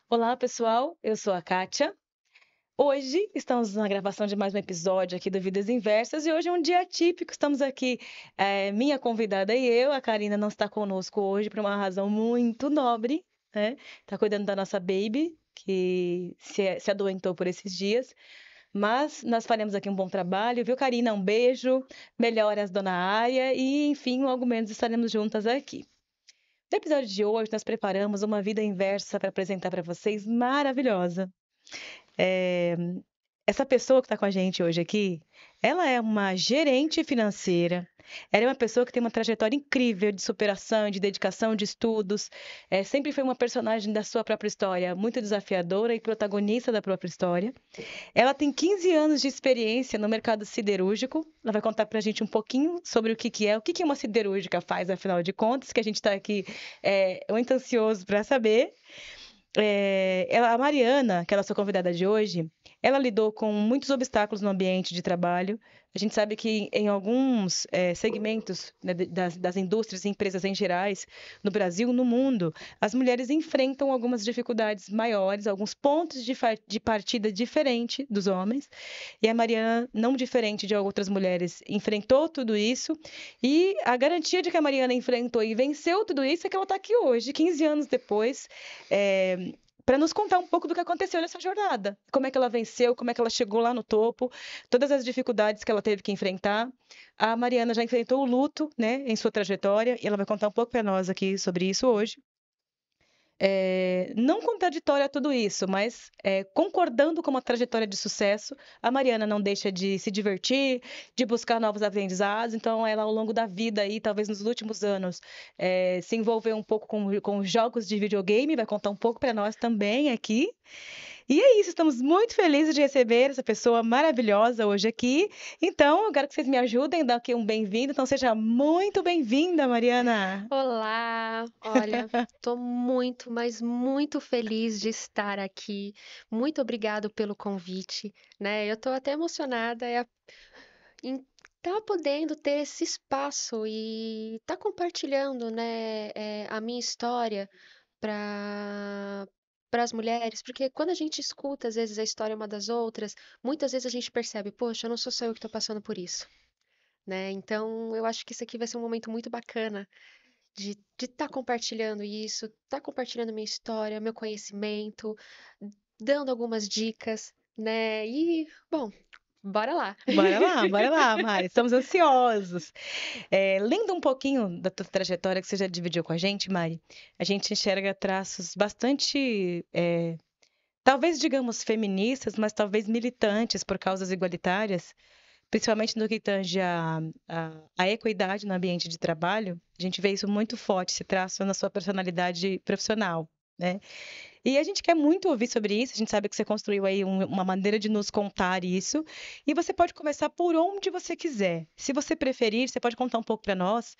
Olá, pessoal. Eu sou a Kátia. Hoje estamos na gravação de mais um episódio aqui do Vidas Inversas e hoje é um dia atípico. Estamos aqui, minha convidada e eu. A Karina não está conosco hoje por uma razão muito nobre, né? Está cuidando da nossa baby, que se adoentou por esses dias. Mas nós faremos aqui um bom trabalho, viu, Karina? Um beijo, melhoras, dona Área, e enfim, logo menos estaremos juntas aqui. No episódio de hoje, nós preparamos uma vida inversa para apresentar para vocês, maravilhosa. É, Essa pessoa que está com a gente hoje aqui, ela é uma gerente financeira. Ela é uma pessoa que tem uma trajetória incrível de superação, de dedicação, de estudos. Sempre foi uma personagem da sua própria história, muito desafiadora e protagonista da própria história. Ela tem 15 anos de experiência no mercado siderúrgico. Ela vai contar para a gente um pouquinho sobre o que uma siderúrgica faz, afinal de contas, que a gente está aqui muito ansioso para saber. A Mariana, que é a nossa convidada de hoje, ela lidou com muitos obstáculos no ambiente de trabalho. A gente sabe que em alguns segmentos, né, das indústrias e empresas em gerais, no Brasil, no mundo, as mulheres enfrentam algumas dificuldades maiores, alguns pontos de partida diferente dos homens. E a Mariana, não diferente de outras mulheres, enfrentou tudo isso. E a garantia de que a Mariana enfrentou e venceu tudo isso é que ela está aqui hoje, 15 anos depois, para nos contar um pouco do que aconteceu nessa jornada. Como é que ela venceu, como é que ela chegou lá no topo, todas as dificuldades que ela teve que enfrentar. A Mariana já enfrentou o luto, né, em sua trajetória, e ela vai contar um pouco para nós aqui sobre isso hoje. Não contraditória a tudo isso, mas concordando com uma trajetória de sucesso, a Mariana não deixa de se divertir, de buscar novos aprendizados. Então, ela, ao longo da vida, aí, talvez nos últimos anos, se envolveu um pouco com jogos de videogame, vai contar um pouco para nós também aqui. E é isso, estamos muito felizes de receber essa pessoa maravilhosa hoje aqui. Então, eu quero que vocês me ajudem, dar aqui um bem-vindo. Então, seja muito bem-vinda, Mariana. Olá, olha, estou muito, mas muito feliz de estar aqui. Muito obrigado pelo convite, né? Eu estou até emocionada em estar podendo ter esse espaço e estar compartilhando, né, a minha história para as mulheres, porque quando a gente escuta às vezes a história uma das outras, muitas vezes a gente percebe, poxa, não sou só eu que estou passando por isso, né? Então, eu acho que isso aqui vai ser um momento muito bacana de estar compartilhando isso, estar compartilhando minha história, meu conhecimento, dando algumas dicas, né? E, bom, bora lá. Bora lá, Mari. Estamos ansiosos. Lendo um pouquinho da tua trajetória que você já dividiu com a gente, Mari, a gente enxerga traços bastante, talvez digamos feministas, mas talvez militantes por causas igualitárias, principalmente no que tange a equidade no ambiente de trabalho. A gente vê isso muito forte, esse traço na sua personalidade profissional, né? E a gente quer muito ouvir sobre isso. A gente sabe que você construiu aí uma maneira de nos contar isso. E você pode começar por onde você quiser. Se você preferir, você pode contar um pouco para nós,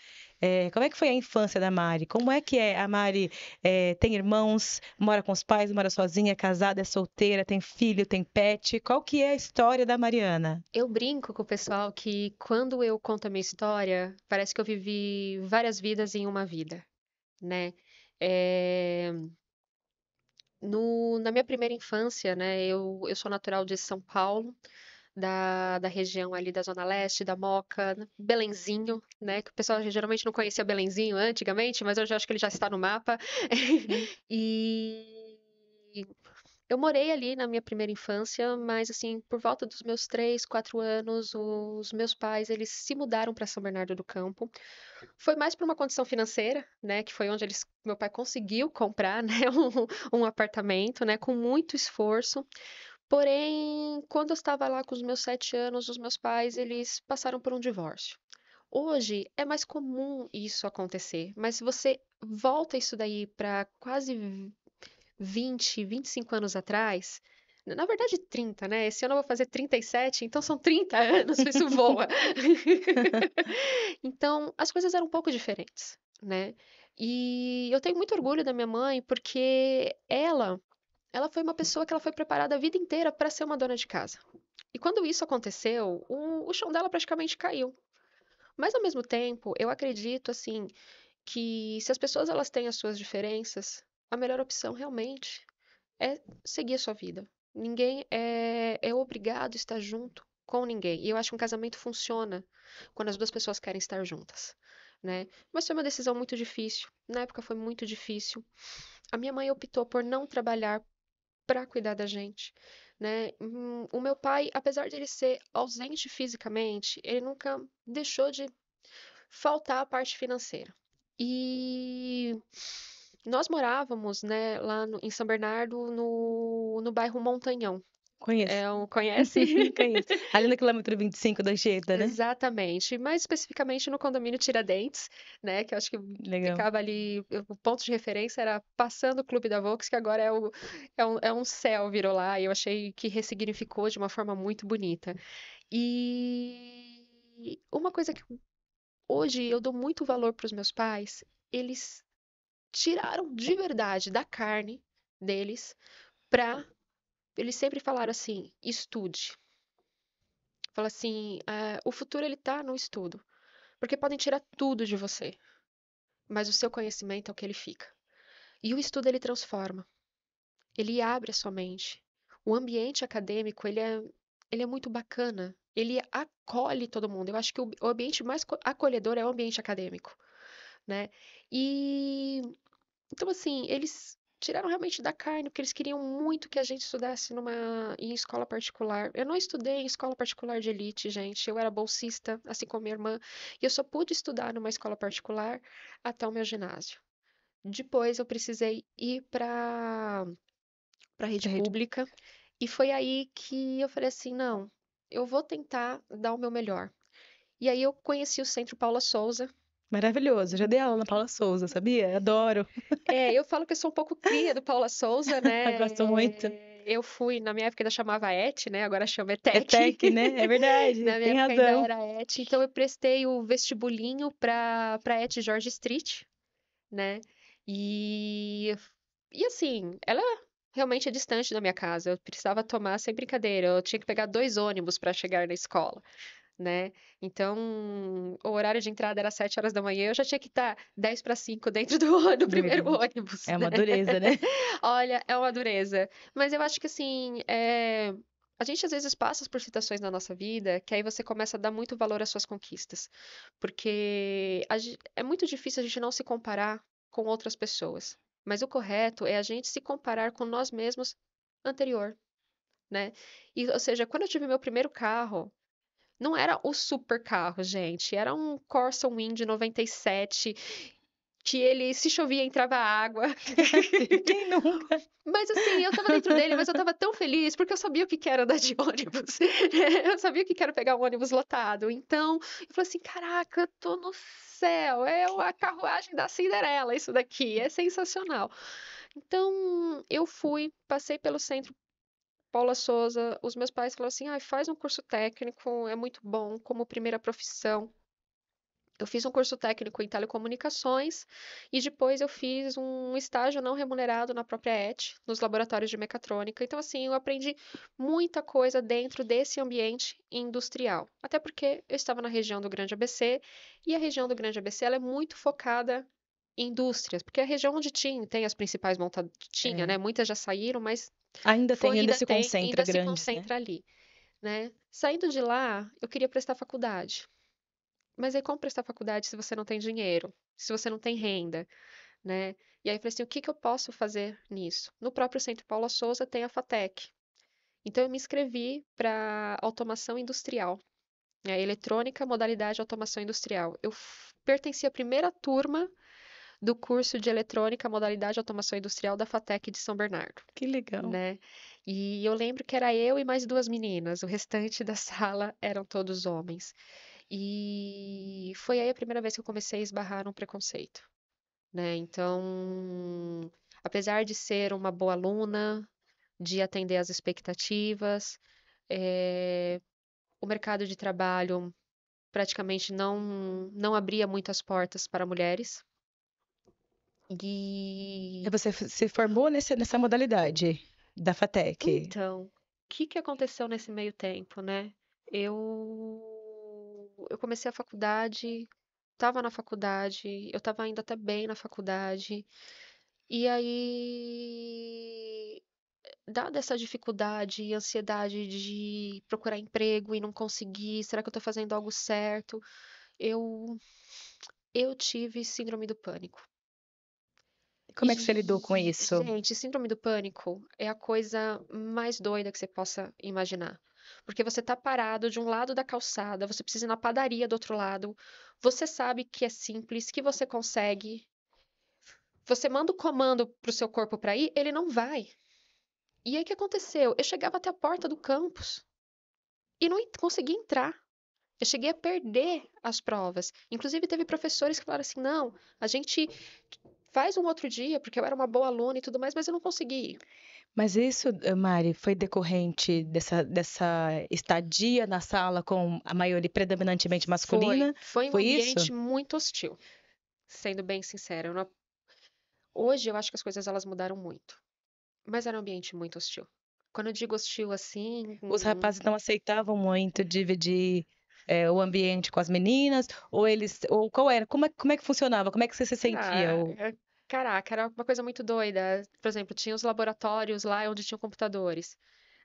como é que foi a infância da Mari? Como é que é? A Mari tem irmãos, mora com os pais, mora sozinha, é casada, é solteira, tem filho, tem pet. Qual que é a história da Mariana? Eu brinco com o pessoal que quando eu conto a minha história, parece que eu vivi várias vidas em uma vida, né? É, na minha primeira infância, né, eu sou natural de São Paulo, da região ali da Zona Leste, da Moca, né, Belenzinho, né? Que o pessoal geralmente não conhecia Belenzinho antigamente, mas hoje eu acho que ele já está no mapa. Hum. E eu morei ali na minha primeira infância, mas assim, por volta dos meus 3, 4 anos, os meus pais, eles se mudaram para São Bernardo do Campo. Foi mais por uma condição financeira, né, que foi onde meu pai conseguiu comprar, né, um apartamento, né, com muito esforço. Porém, quando eu estava lá com os meus 7 anos, os meus pais, eles passaram por um divórcio. Hoje é mais comum isso acontecer, mas se você volta isso daí para quase 25 anos atrás, na verdade 30, né? Esse ano eu vou fazer 37, então são 30 anos, isso voa. Então, as coisas eram um pouco diferentes, né? E eu tenho muito orgulho da minha mãe porque ela foi uma pessoa que ela foi preparada a vida inteira para ser uma dona de casa. E quando isso aconteceu, o chão dela praticamente caiu. Mas ao mesmo tempo, eu acredito assim que se as pessoas elas têm as suas diferenças, a melhor opção realmente é seguir a sua vida. Ninguém é obrigado a estar junto com ninguém. E eu acho que um casamento funciona quando as duas pessoas querem estar juntas, né? Mas foi uma decisão muito difícil. Na época foi muito difícil. A minha mãe optou por não trabalhar para cuidar da gente, né? O meu pai, apesar de ele ser ausente fisicamente, ele nunca deixou de faltar a parte financeira. E nós morávamos, né, em São Bernardo, no bairro Montanhão. Conheço. Conhece? Conheço. Ali no quilômetro 25 da Anchieta, né? Exatamente, mais especificamente no condomínio Tiradentes, né, que eu acho que Legal. ficava ali, o ponto de referência era passando o Clube da Volks, que agora é um céu, virou lá, e eu achei que ressignificou de uma forma muito bonita. E uma coisa que hoje eu dou muito valor para os meus pais, eles tiraram de verdade da carne deles pra. Eles sempre falaram assim: estude. Fala assim: o futuro ele tá no estudo. Porque podem tirar tudo de você, mas o seu conhecimento é o que ele fica. E o estudo ele transforma, ele abre a sua mente. O ambiente acadêmico ele é muito bacana, ele acolhe todo mundo. Eu acho que o ambiente mais acolhedor é o ambiente acadêmico, né? E então, assim, eles tiraram realmente da carne, porque eles queriam muito que a gente estudasse em escola particular. Eu não estudei em escola particular de elite, gente. Eu era bolsista, assim como minha irmã, e eu só pude estudar numa escola particular até o meu ginásio. Depois eu precisei ir para rede Rede. pública, e foi aí que eu falei assim, não, eu vou tentar dar o meu melhor. E aí eu conheci o Centro Paula Souza. Maravilhoso. Já dei aula na Paula Souza, sabia? Adoro. Eu falo que eu sou um pouco cria do Paula Souza, né? Gosto muito. Eu fui, na minha época ainda chamava ET, né? Agora chama É ETEC. tech, né? É verdade. Na minha Tem época ainda razão. era ET, então eu prestei o vestibulinho para ET George Street, né? E e assim, ela realmente é distante da minha casa. Eu precisava tomar, sem brincadeira, eu tinha que pegar 2 ônibus para chegar na escola, né? Então, o horário de entrada era 7 horas da manhã, eu já tinha que estar 10 para 5 dentro do primeiro Verdade. ônibus, É né? uma dureza, né? Olha, é uma dureza. Mas eu acho que assim, a gente às vezes passa por situações na nossa vida que aí você começa a dar muito valor às suas conquistas. Porque é muito difícil a gente não se comparar com outras pessoas. Mas o correto é a gente se comparar com nós mesmos anterior, né? E, ou seja, quando eu tive meu primeiro carro, não era o super carro, gente. Era um Corsa Wind 97, que ele, se chovia, entrava água. Quem nunca? Mas assim, eu tava dentro dele, mas eu tava tão feliz porque eu sabia o que que era andar de ônibus. Eu sabia o que que era pegar um ônibus lotado. Então, eu falei assim: caraca, eu tô no céu. É a carruagem da Cinderela, isso daqui. É sensacional. Então, eu fui, passei pelo centro Paula Souza. Os meus pais falaram assim: faz um curso técnico, é muito bom como primeira profissão. Eu fiz um curso técnico em telecomunicações e depois eu fiz um estágio não remunerado na própria ET, nos laboratórios de mecatrônica. Então, assim, eu aprendi muita coisa dentro desse ambiente industrial. Até porque eu estava na região do Grande ABC e a região do Grande ABC ela é muito focada em indústrias, porque é a região onde tem as principais montadoras, tinha, É. né? Muitas já saíram, mas Ainda tem, ainda ainda se tem, concentra ainda se grandes, né? concentra ali, né? Saindo de lá, eu queria prestar faculdade. Mas aí como prestar faculdade se você não tem dinheiro? Se você não tem renda, né? E aí eu falei assim, o que que eu posso fazer nisso? No próprio Centro Paula Souza tem a FATEC. Então eu me inscrevi para automação industrial, né? Eletrônica, modalidade automação industrial. Eu pertenci à primeira turma do curso de eletrônica, modalidade automação industrial da FATEC de São Bernardo, Que legal. né? E eu lembro que era eu e mais 2 meninas, o restante da sala eram todos homens. E foi aí a primeira vez que eu comecei a esbarrar num preconceito, né? Então, apesar de ser uma boa aluna, de atender às expectativas, o mercado de trabalho praticamente não abria muitas portas para mulheres. E E você se formou nessa modalidade da FATEC. então, o que que aconteceu nesse meio tempo, né? Eu comecei a faculdade, estava na faculdade, eu estava indo até bem na faculdade. E aí dada essa dificuldade e ansiedade de procurar emprego e não conseguir, será que eu tô fazendo algo certo? Eu, eu tive síndrome do pânico. Como é que você lidou com E, isso? gente, síndrome do pânico é a coisa mais doida que você possa imaginar. Porque você tá parado de um lado da calçada, você precisa ir na padaria do outro lado, você sabe que é simples, que você consegue, você manda o comando pro seu corpo para ir, ele não vai. E aí o que aconteceu? Eu chegava até a porta do campus e não conseguia entrar. Eu cheguei a perder as provas. Inclusive, teve professores que falaram assim: não, a gente faz um outro dia, porque eu era uma boa aluna e tudo mais, mas eu não consegui ir. Mas isso, Mari, foi decorrente dessa estadia na sala com a maioria predominantemente masculina? Foi um Foi isso? ambiente muito hostil, sendo bem sincera. Hoje eu acho que as coisas elas mudaram muito, mas era um ambiente muito hostil. Quando eu digo hostil assim, Os rapazes não aceitavam muito dividir, o ambiente com as meninas? Ou eles, ou qual era? Como é que funcionava? Como é que você se sentia? ah, caraca, era uma coisa muito doida. Por exemplo, tinha os laboratórios lá onde tinham computadores.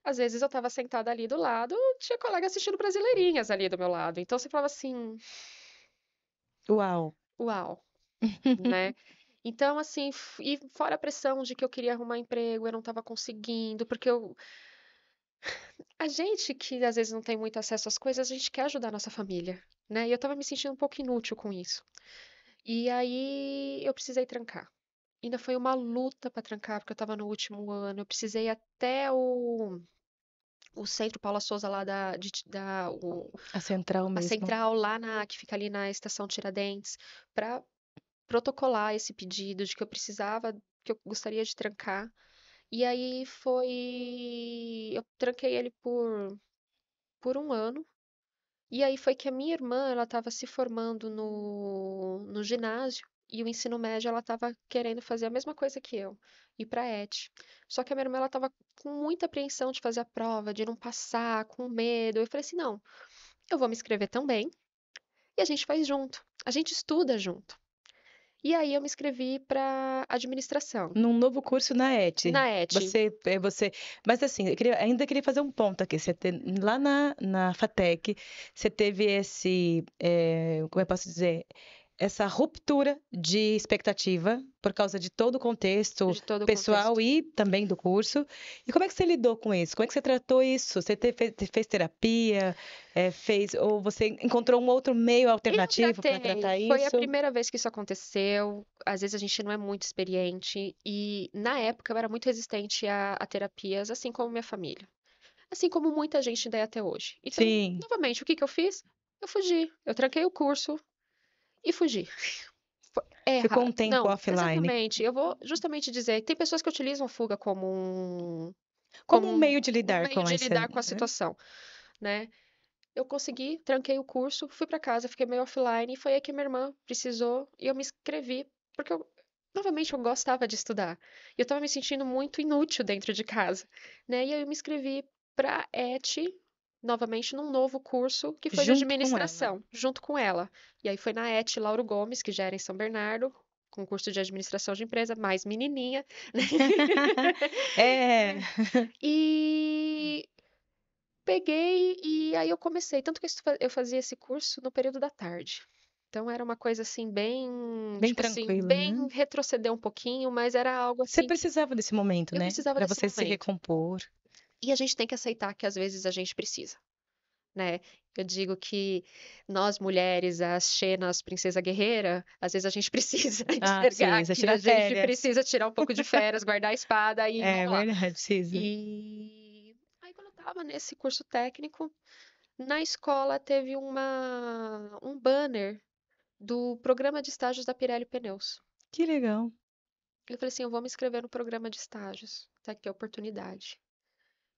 Às vezes eu estava sentada ali do lado, tinha colega assistindo Brasileirinhas ali do meu lado. Então você falava assim, Uau! uau, né? Então, assim, e fora a pressão de que eu queria arrumar emprego, eu não estava conseguindo, porque a gente que às vezes não tem muito acesso às coisas, a gente quer ajudar a nossa família, né? E eu estava me sentindo um pouco inútil com isso. E aí eu precisei trancar. Ainda foi uma luta para trancar, porque eu estava no último ano. Eu precisei ir até o Centro Paula Souza lá A central a mesmo. central lá que fica ali na estação Tiradentes, para protocolar esse pedido de que eu precisava, que eu gostaria de trancar. E aí eu tranquei ele por um ano. E aí foi que a minha irmã, ela estava se formando no ginásio e o ensino médio ela estava querendo fazer a mesma coisa que eu, ir para a ET. Só que a minha irmã ela estava com muita apreensão de fazer a prova, de não passar, com medo. Eu falei assim, não, eu vou me inscrever também e a gente faz junto. A gente estuda junto. E aí eu me inscrevi para administração Num novo curso na ET. na ET. Mas assim, ainda queria fazer um ponto aqui. Lá na FATEC, você teve como eu posso dizer, essa ruptura de expectativa por causa de todo o contexto De todo o pessoal contexto. e também do curso. E como é que você lidou com isso? Como é que você tratou isso? Você fez terapia, ou você encontrou um outro meio Eu alternativo para tratei, tratar foi a isso? primeira vez que isso aconteceu. Às vezes a gente não é muito experiente e na época eu era muito resistente a terapias, assim como minha família, assim como muita gente ainda é até hoje. Então, Sim, novamente, o que que eu fiz? Eu fugi. Eu tranquei o curso e fugi. É ficou um errado. tempo Não, offline. exatamente. Eu vou justamente dizer, tem pessoas que utilizam a fuga Como um meio de um lidar meio com de essa, lidar com a né? situação, né? Eu consegui, tranquei o curso, fui para casa, fiquei meio offline, e foi aí que minha irmã precisou e eu me inscrevi, porque novamente, eu gostava de estudar. E eu estava me sentindo muito inútil dentro de casa, né? E aí eu me inscrevi para ET, novamente num novo curso, que foi de Junto com ela. administração, junto com ela. E aí foi na ET Lauro Gomes, que já era em São Bernardo, com curso de administração de empresa, mais menininha, né? É, E peguei e aí eu comecei. Tanto que eu fazia esse curso no período da tarde. Então era uma coisa assim, bem, bem tipo assim, tranquilo, né? bem retroceder um pouquinho, mas era algo Você assim que precisava desse momento, eu né? precisava Para desse você se momento. recompor. E a gente tem que aceitar que às vezes a gente precisa, né? Eu digo que nós mulheres, as Xenas, princesa guerreira, às vezes a gente precisa Ah, enxergar precisa que tirar a gente férias. precisa tirar um pouco de férias, guardar a espada e É vamos lá. verdade, precisa. E aí quando eu estava nesse curso técnico, na escola teve um banner do programa de estágios da Pirelli Pneus. Que legal. Eu falei assim, eu vou me inscrever no programa de estágios, tá aqui a oportunidade.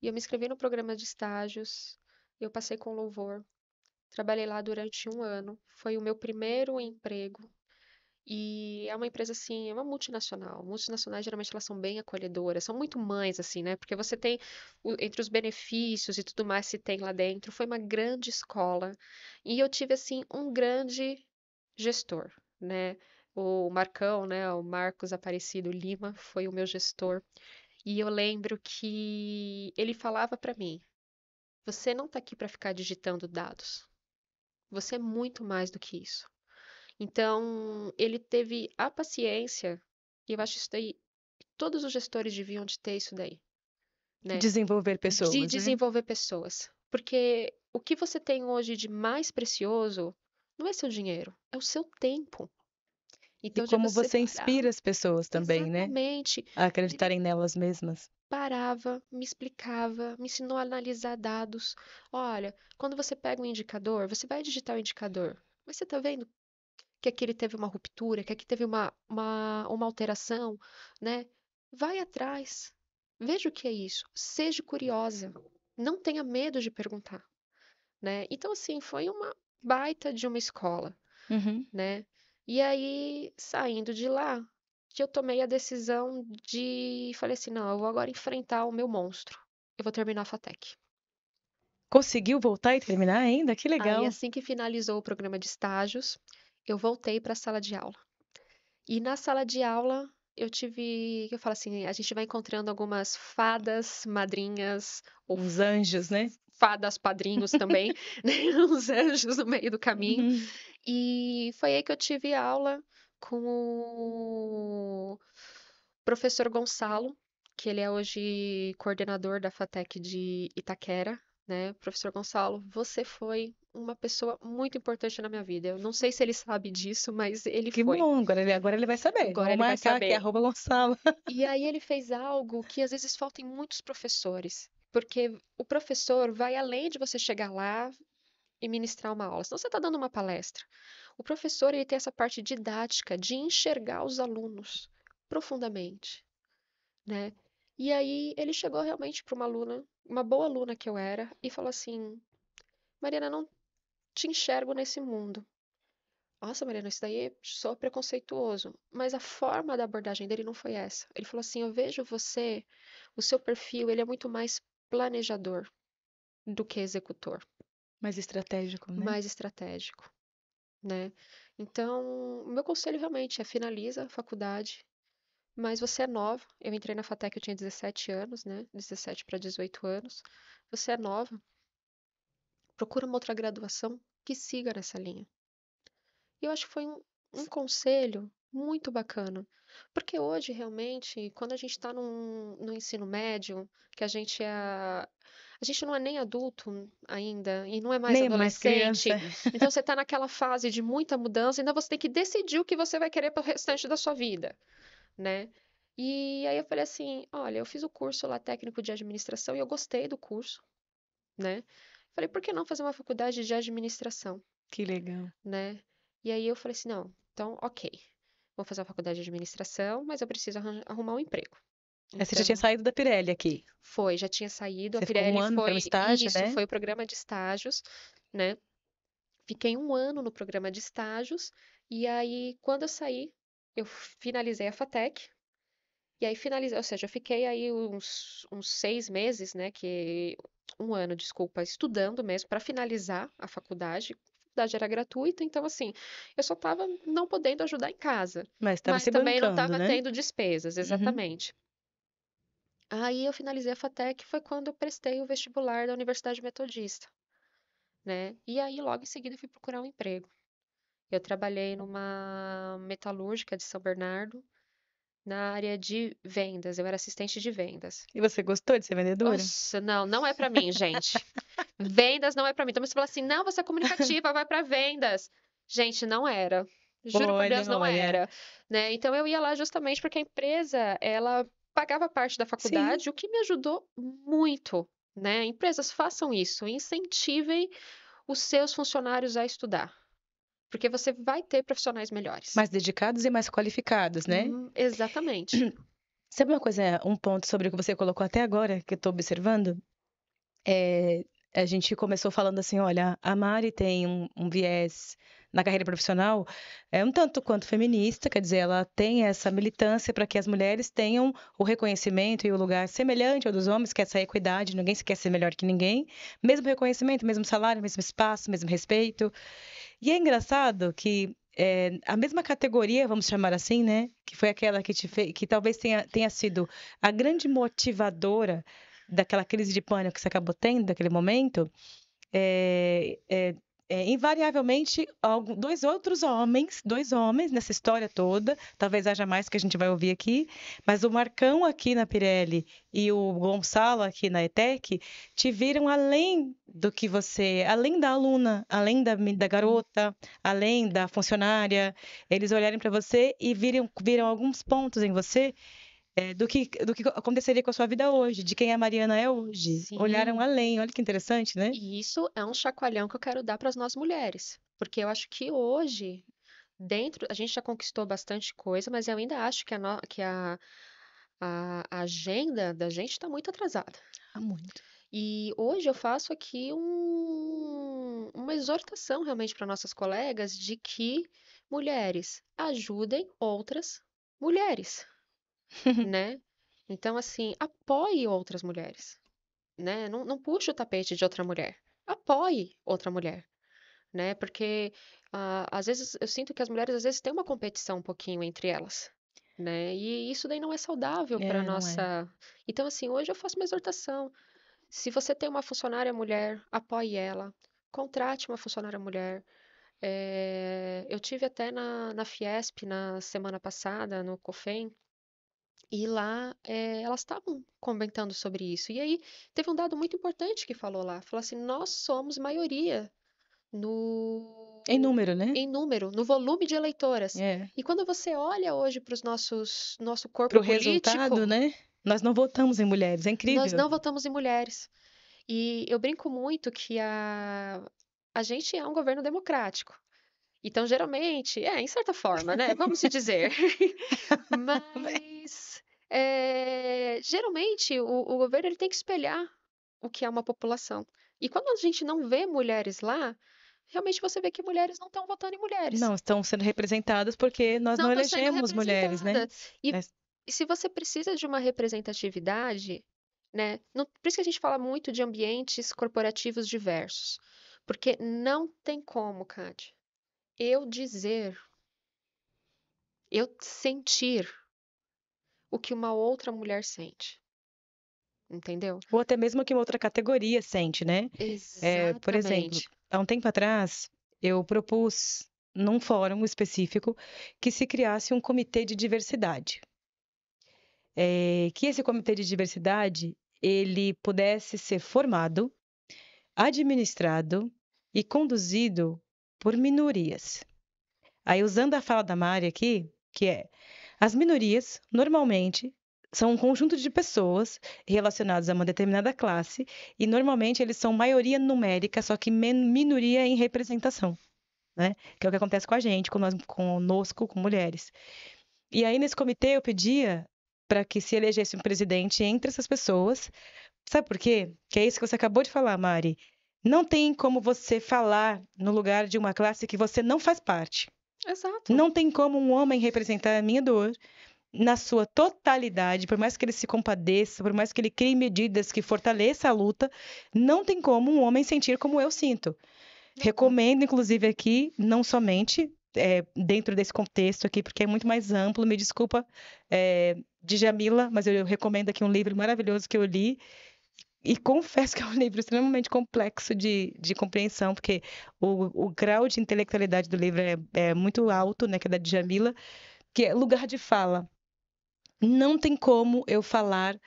E eu me inscrevi no programa de estágios, eu passei com louvor, trabalhei lá durante um ano, foi o meu primeiro emprego. E é uma empresa assim, é uma multinacional. Multinacionais geralmente elas são bem acolhedoras, são muito mães assim, né? Porque você tem entre os benefícios e tudo mais que tem lá dentro, foi uma grande escola. E eu tive assim um grande gestor, né? O Marcão, né? O Marcos Aparecido Lima foi o meu gestor. E eu lembro que ele falava para mim: você não está aqui para ficar digitando dados. Você é muito mais do que isso. Então, ele teve a paciência, e eu acho isso daí, todos os gestores deviam de ter isso daí, né? Desenvolver De pessoas, né? desenvolver pessoas. Porque o que você tem hoje de mais precioso não é seu dinheiro, é o seu tempo. E Então, de como você você parar, inspira as pessoas também, né? exatamente. A Ele acreditarem nelas mesmas. parava, me explicava, me ensinou a analisar dados. Olha, quando você pega um indicador, você vai digitar o indicador, mas você está vendo que aqui ele teve uma ruptura, que aqui teve uma alteração, né? Vai atrás, veja o que é isso, seja curiosa, não tenha medo de perguntar, né? Então, assim, foi uma baita de uma escola, Uhum. né? E aí, saindo de lá, que eu tomei a decisão de, falei assim, não, eu vou agora enfrentar o meu monstro. Eu vou terminar a FATEC. Conseguiu voltar e terminar ainda? Que Aí, legal. assim que finalizou o programa de estágios, eu voltei para a sala de aula. E na sala de aula, eu falo assim, a gente vai encontrando algumas fadas madrinhas ou Uns anjos, né? fadas padrinhos também, né? Uns anjos no meio do caminho. Uhum. E foi aí que eu tive aula com o professor Gonçalo, que ele é hoje coordenador da FATEC de Itaquera, né? Professor Gonçalo, você foi uma pessoa muito importante na minha vida. Eu não sei se ele sabe disso, mas ele Que foi. bom, agora ele vai saber. Agora Vamos ele vai marcar aqui, saber. @Gonçalo. E aí ele fez algo que às vezes falta em muitos professores, porque o professor vai além de você chegar lá e ministrar uma aula, senão você está dando uma palestra. O professor ele tem essa parte didática de enxergar os alunos profundamente, né? E aí ele chegou realmente para uma aluna, uma boa aluna que eu era, e falou assim: Mariana, não te enxergo nesse mundo. Nossa, Mariana, isso daí sou preconceituoso. Mas a forma da abordagem dele não foi essa. Ele falou assim: eu vejo você, o seu perfil, ele é muito mais planejador do que executor, Mais estratégico, né? mais estratégico, né? Então, o meu conselho realmente é finaliza a faculdade, mas você é nova. Eu entrei na FATEC, eu tinha 17 anos, né? 17 para 18 anos. Você é nova, procura uma outra graduação que siga nessa linha. E eu acho que foi um conselho muito bacana. Porque hoje, realmente, quando a gente está no ensino médio, que a gente não é nem adulto ainda, e não é mais Nem mais adolescente, criança. então você está naquela fase de muita mudança, ainda você tem que decidir o que você vai querer para o restante da sua vida, né? E aí eu falei assim, olha, eu fiz o curso lá técnico de administração e eu gostei do curso, né? Falei, por que não fazer uma faculdade de administração? Que legal. Né? E aí eu falei assim, não, então, ok, vou fazer a faculdade de administração, mas eu preciso arrumar um emprego. Aí você já tinha Então, saído da Pirelli aqui. foi, já tinha saído, a Você ficou um Pirelli ano para um foi, estágio, isso, né? foi o programa de estágios, né? Fiquei um ano no programa de estágios, e aí, quando eu saí, eu finalizei a FATEC, e aí finalizei, ou seja, eu fiquei aí uns 6 meses, né, um ano, desculpa, estudando mesmo para finalizar a faculdade. A faculdade era gratuita, então assim, eu só estava não podendo ajudar em casa, Mas estava mas se também não bancando, estava né? tendo despesas, Uhum. exatamente. Aí eu finalizei a FATEC, foi quando eu prestei o vestibular da Universidade Metodista, né? E aí logo em seguida eu fui procurar um emprego. Eu trabalhei numa metalúrgica de São Bernardo, na área de vendas, eu era assistente de vendas. E você gostou de ser vendedora? Nossa, não, não é pra mim, gente. Vendas não é pra mim. Então você fala assim: "Não, você é comunicativa, vai pra vendas". Gente, não era. Juro por Deus, Olha, não olha. era, né? Então eu ia lá justamente porque a empresa, ela pagava parte da Sim, faculdade, o que me ajudou muito, né? Empresas façam isso, incentivem os seus funcionários a estudar, porque você vai ter profissionais melhores. mais dedicados e mais qualificados, né? Exatamente. Sabe uma coisa, um ponto sobre o que você colocou até agora, que eu estou observando? É, a gente começou falando assim, olha, a Mari tem um viés na carreira profissional um tanto quanto feminista, quer dizer, ela tem essa militância para que as mulheres tenham o reconhecimento e o lugar semelhante ao dos homens, que é essa equidade, ninguém se quer ser melhor que ninguém, mesmo reconhecimento, mesmo salário, mesmo espaço, mesmo respeito. E é engraçado que a mesma categoria, vamos chamar assim, né? Que foi aquela que te fez, que talvez tenha sido a grande motivadora daquela crise de pânico que você acabou tendo naquele momento, é, é, invariavelmente dois homens nessa história toda, talvez haja mais que a gente vai ouvir aqui, mas o Marcão aqui na Pirelli e o Gonçalo aqui na ETEC te viram além do que você, além da aluna, além da garota, além da funcionária, eles olharem para você e viram alguns pontos em você do que aconteceria com a sua vida hoje, de quem a Mariana é hoje. Olharam Sim, além, olha que interessante, né? e isso é um chacoalhão que eu quero dar para as nós mulheres, porque eu acho que hoje, dentro, a gente já conquistou bastante coisa, mas eu ainda acho que a agenda da gente está muito atrasada. Há muito. E hoje eu faço aqui uma exortação realmente para nossas colegas de que mulheres ajudem outras mulheres, né? Então, assim, apoie outras mulheres, né? Não puxe o tapete de outra mulher. Apoie outra mulher, né? Porque às vezes eu sinto que as mulheres às vezes têm uma competição um pouquinho entre elas, né? E isso daí não é saudável para Não é. nossa. Então, assim, hoje eu faço uma exortação. Se você tem uma funcionária mulher, apoie ela. Contrate uma funcionária mulher. Eu tive até na Fiesp na semana passada, no COFEM, e lá elas estavam comentando sobre isso. E aí teve um dado muito importante que falou lá. Falou assim: nós somos maioria Em no número, né? em número, no volume de eleitoras. É. E quando você olha hoje para os nosso corpo Para o resultado, político, né? Nós não votamos em mulheres, é nós incrível. não votamos em mulheres. E eu brinco muito que a gente é um governo democrático. Então, geralmente, em certa forma, né? Vamos se dizer. Mas, geralmente, o governo ele tem que espelhar o que é uma população. E quando a gente não vê mulheres lá, realmente você vê que mulheres não estão votando em mulheres. Não estão sendo representadas porque nós Não não estão sendo elegemos mulheres, né? representadas. E, Mas- e se você precisa de uma representatividade, né? Por isso que a gente fala muito de ambientes corporativos diversos. Porque não tem como, Kátia, eu dizer, eu sentir o que uma outra mulher sente. Entendeu? Ou até mesmo que uma outra categoria sente, né? Por exemplo, Exatamente. há um tempo atrás, eu propus num fórum específico que se criasse um comitê de diversidade. Que esse comitê de diversidade ele pudesse ser formado, administrado e conduzido por minorias. Aí, usando a fala da Mari aqui, que é: as minorias, normalmente, são um conjunto de pessoas relacionadas a uma determinada classe, e normalmente eles são maioria numérica, só que minoria em representação, né? Que é o que acontece com a gente, conosco, com mulheres. E aí, nesse comitê, eu pedia para que se elegesse um presidente entre essas pessoas. Sabe por quê? Que é isso que você acabou de falar, Mari. Não tem como você falar no lugar de uma classe que você não faz parte. Exato. Não tem como um homem representar a minha dor na sua totalidade, por mais que ele se compadeça, por mais que ele crie medidas que fortaleçam a luta, não tem como um homem sentir como eu sinto. Não tem. Recomendo, inclusive, aqui, não somente dentro desse contexto aqui, porque é muito mais amplo. Me desculpa, Djamila, mas eu recomendo aqui um livro maravilhoso que eu li. E confesso que é um livro extremamente complexo de compreensão, porque o grau de intelectualidade do livro é muito alto, né, que é da Djamila, que é lugar de fala. Não tem como eu falar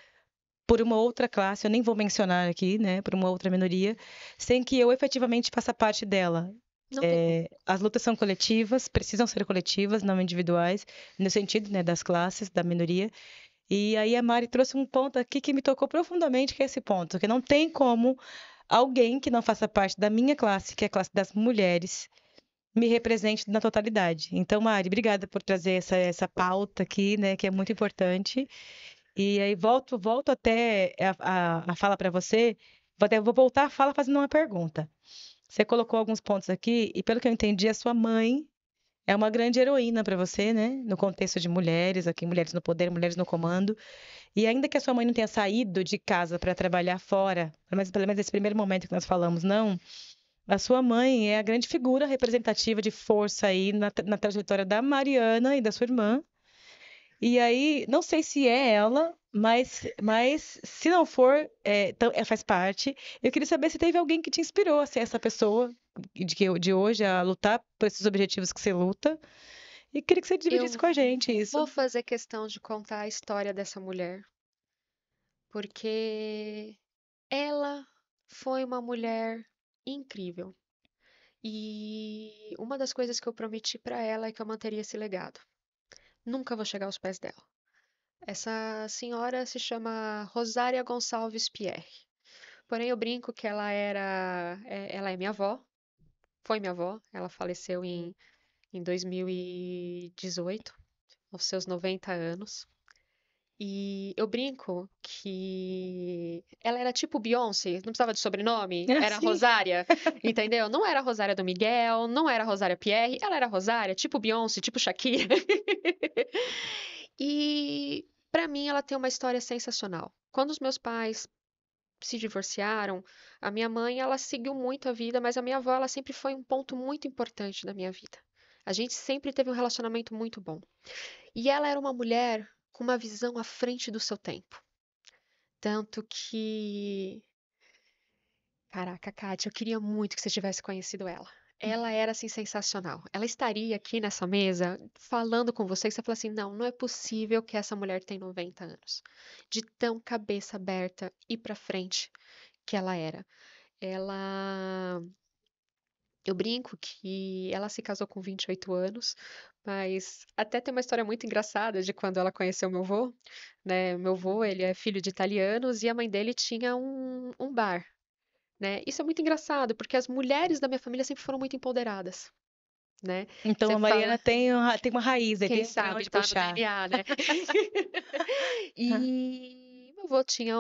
por uma outra classe, eu nem vou mencionar aqui, né, por uma outra minoria, sem que eu efetivamente faça parte dela. Não tem como. As lutas são coletivas, precisam ser coletivas, não individuais, no sentido, né, das classes, da minoria. E aí a Mari trouxe um ponto aqui que me tocou profundamente, que é esse ponto, que não tem como alguém que não faça parte da minha classe, que é a classe das mulheres, me represente na totalidade. Então, Mari, obrigada por trazer essa pauta aqui, né, que é muito importante. E aí volto até a fala para você. Vou voltar a fala fazendo uma pergunta. Você colocou alguns pontos aqui, e pelo que eu entendi, a sua mãe é uma grande heroína para você, né? No contexto de mulheres, aqui, mulheres no poder, mulheres no comando. E ainda que a sua mãe não tenha saído de casa para trabalhar fora, mas pelo menos nesse primeiro momento que nós falamos, não. A sua mãe é a grande figura representativa de força aí na trajetória da Mariana e da sua irmã. E aí, não sei se é ela, mas se não for, então, faz parte. Eu queria saber se teve alguém que te inspirou a ser essa pessoa de hoje, a lutar por esses objetivos que você luta. E queria que você dividisse Eu com a gente isso. vou fazer questão de contar a história dessa mulher, porque ela foi uma mulher incrível. E uma das coisas que eu prometi pra ela é que eu manteria esse legado. Nunca vou chegar aos pés dela. Essa senhora se chama Rosária Gonçalves Pierre. Porém, eu brinco que ela é minha avó, foi minha avó, ela faleceu em 2018, aos seus 90 anos. E eu brinco que ela era tipo Beyoncé, não precisava de sobrenome, era Sim. Rosária, entendeu? Não era a Rosária do Miguel, não era a Rosária Pierre, ela era Rosária, tipo Beyoncé, tipo Shakira. E pra mim ela tem uma história sensacional. Quando os meus pais se divorciaram, a minha mãe, ela seguiu muito a vida, mas a minha avó, ela sempre foi um ponto muito importante da minha vida. A gente sempre teve um relacionamento muito bom. E ela era uma mulher com uma visão à frente do seu tempo. Tanto que, caraca, Kátia, eu queria muito que você tivesse conhecido ela. Ela era assim sensacional. Ela estaria aqui nessa mesa falando com você e você fala assim: "Não, não é possível que essa mulher tem 90 anos". De tão cabeça aberta e pra frente que ela era. Ela Eu brinco que ela se casou com 28 anos, mas até tem uma história muito engraçada de quando ela conheceu meu avô, né? Meu avô, ele é filho de italianos e a mãe dele tinha um bar, né? Isso é muito engraçado, porque as mulheres da minha família sempre foram muito empoderadas, né? Então Você a Mariana fala, tem uma raiz aí, quem tem pra sabe onde tá no puxar. DNA, né? E meu avô tinha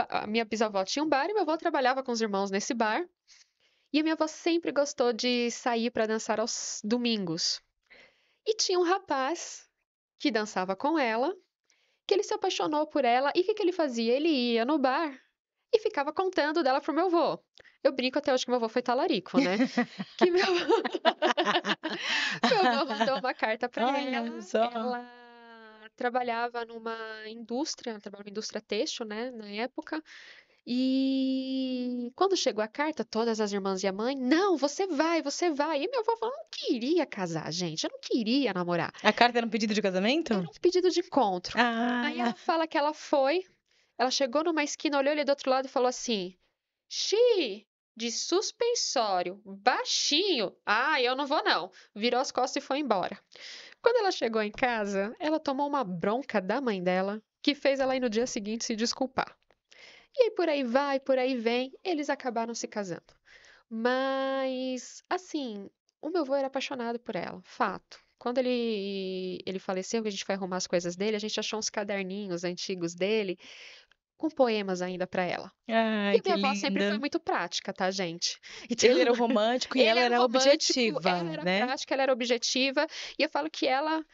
a minha bisavó tinha um bar e meu avô trabalhava com os irmãos nesse bar. E a minha avó sempre gostou de sair para dançar aos domingos. E tinha um rapaz que dançava com ela, que ele se apaixonou por ela. E o que que ele fazia? Ele ia no bar e ficava contando dela pro meu avô. Eu brinco até hoje que meu avô foi talarico, né? Que meu, meu avô mandou uma carta para Olha ela. só. Ela trabalhava numa indústria, ela trabalhava numa indústria têxtil, né, na época. E quando chegou a carta, todas as irmãs e a mãe, não, você vai, você vai. E meu avô falou, eu não queria casar, gente, eu não queria namorar. A carta era um pedido de Era casamento? um pedido de encontro. Aí ela Ah, fala que ela foi, ela chegou numa esquina, olhou ele do outro lado e falou assim: Xi, de suspensório, baixinho. Ah, eu não vou não. Virou as costas e foi embora. Quando ela chegou em casa, ela tomou uma bronca da mãe dela, que fez ela ir no dia seguinte se desculpar. E aí por aí vai, por aí vem, eles acabaram se casando. Mas, assim, o meu avô era apaixonado por ela, fato. Quando ele faleceu, que a gente foi arrumar as coisas dele, a gente achou uns caderninhos antigos dele, com poemas ainda para ela. E ai, a que minha avó sempre foi linda. muito prática, tá, gente? Então, Ele era o romântico e ele ela era era romântico, ela objetiva, era né? prática, ela era objetiva, e eu falo que ela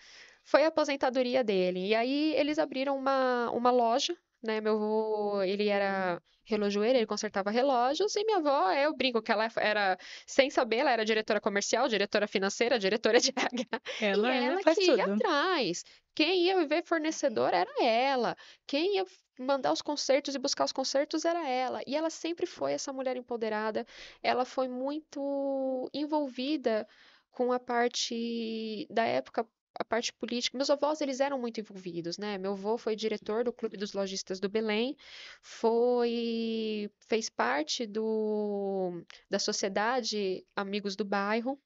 foi a aposentadoria dele. E aí eles abriram uma loja, né? Meu avô, ele era relojoeiro, ele consertava relógios, e minha avó, eu brinco que ela era, sem saber, ela era diretora comercial, diretora financeira, diretora de RH, e Ela ela faz que ia tudo. atrás. Quem ia ver fornecedor era ela. Quem ia mandar os concertos e buscar os concertos era ela. E ela sempre foi essa mulher empoderada. Ela foi muito envolvida com a parte da época, a parte política. Meus avós, eles eram muito envolvidos, né? Meu avô foi diretor do Clube dos Lojistas do Belém, fez parte da sociedade Amigos do Bairro.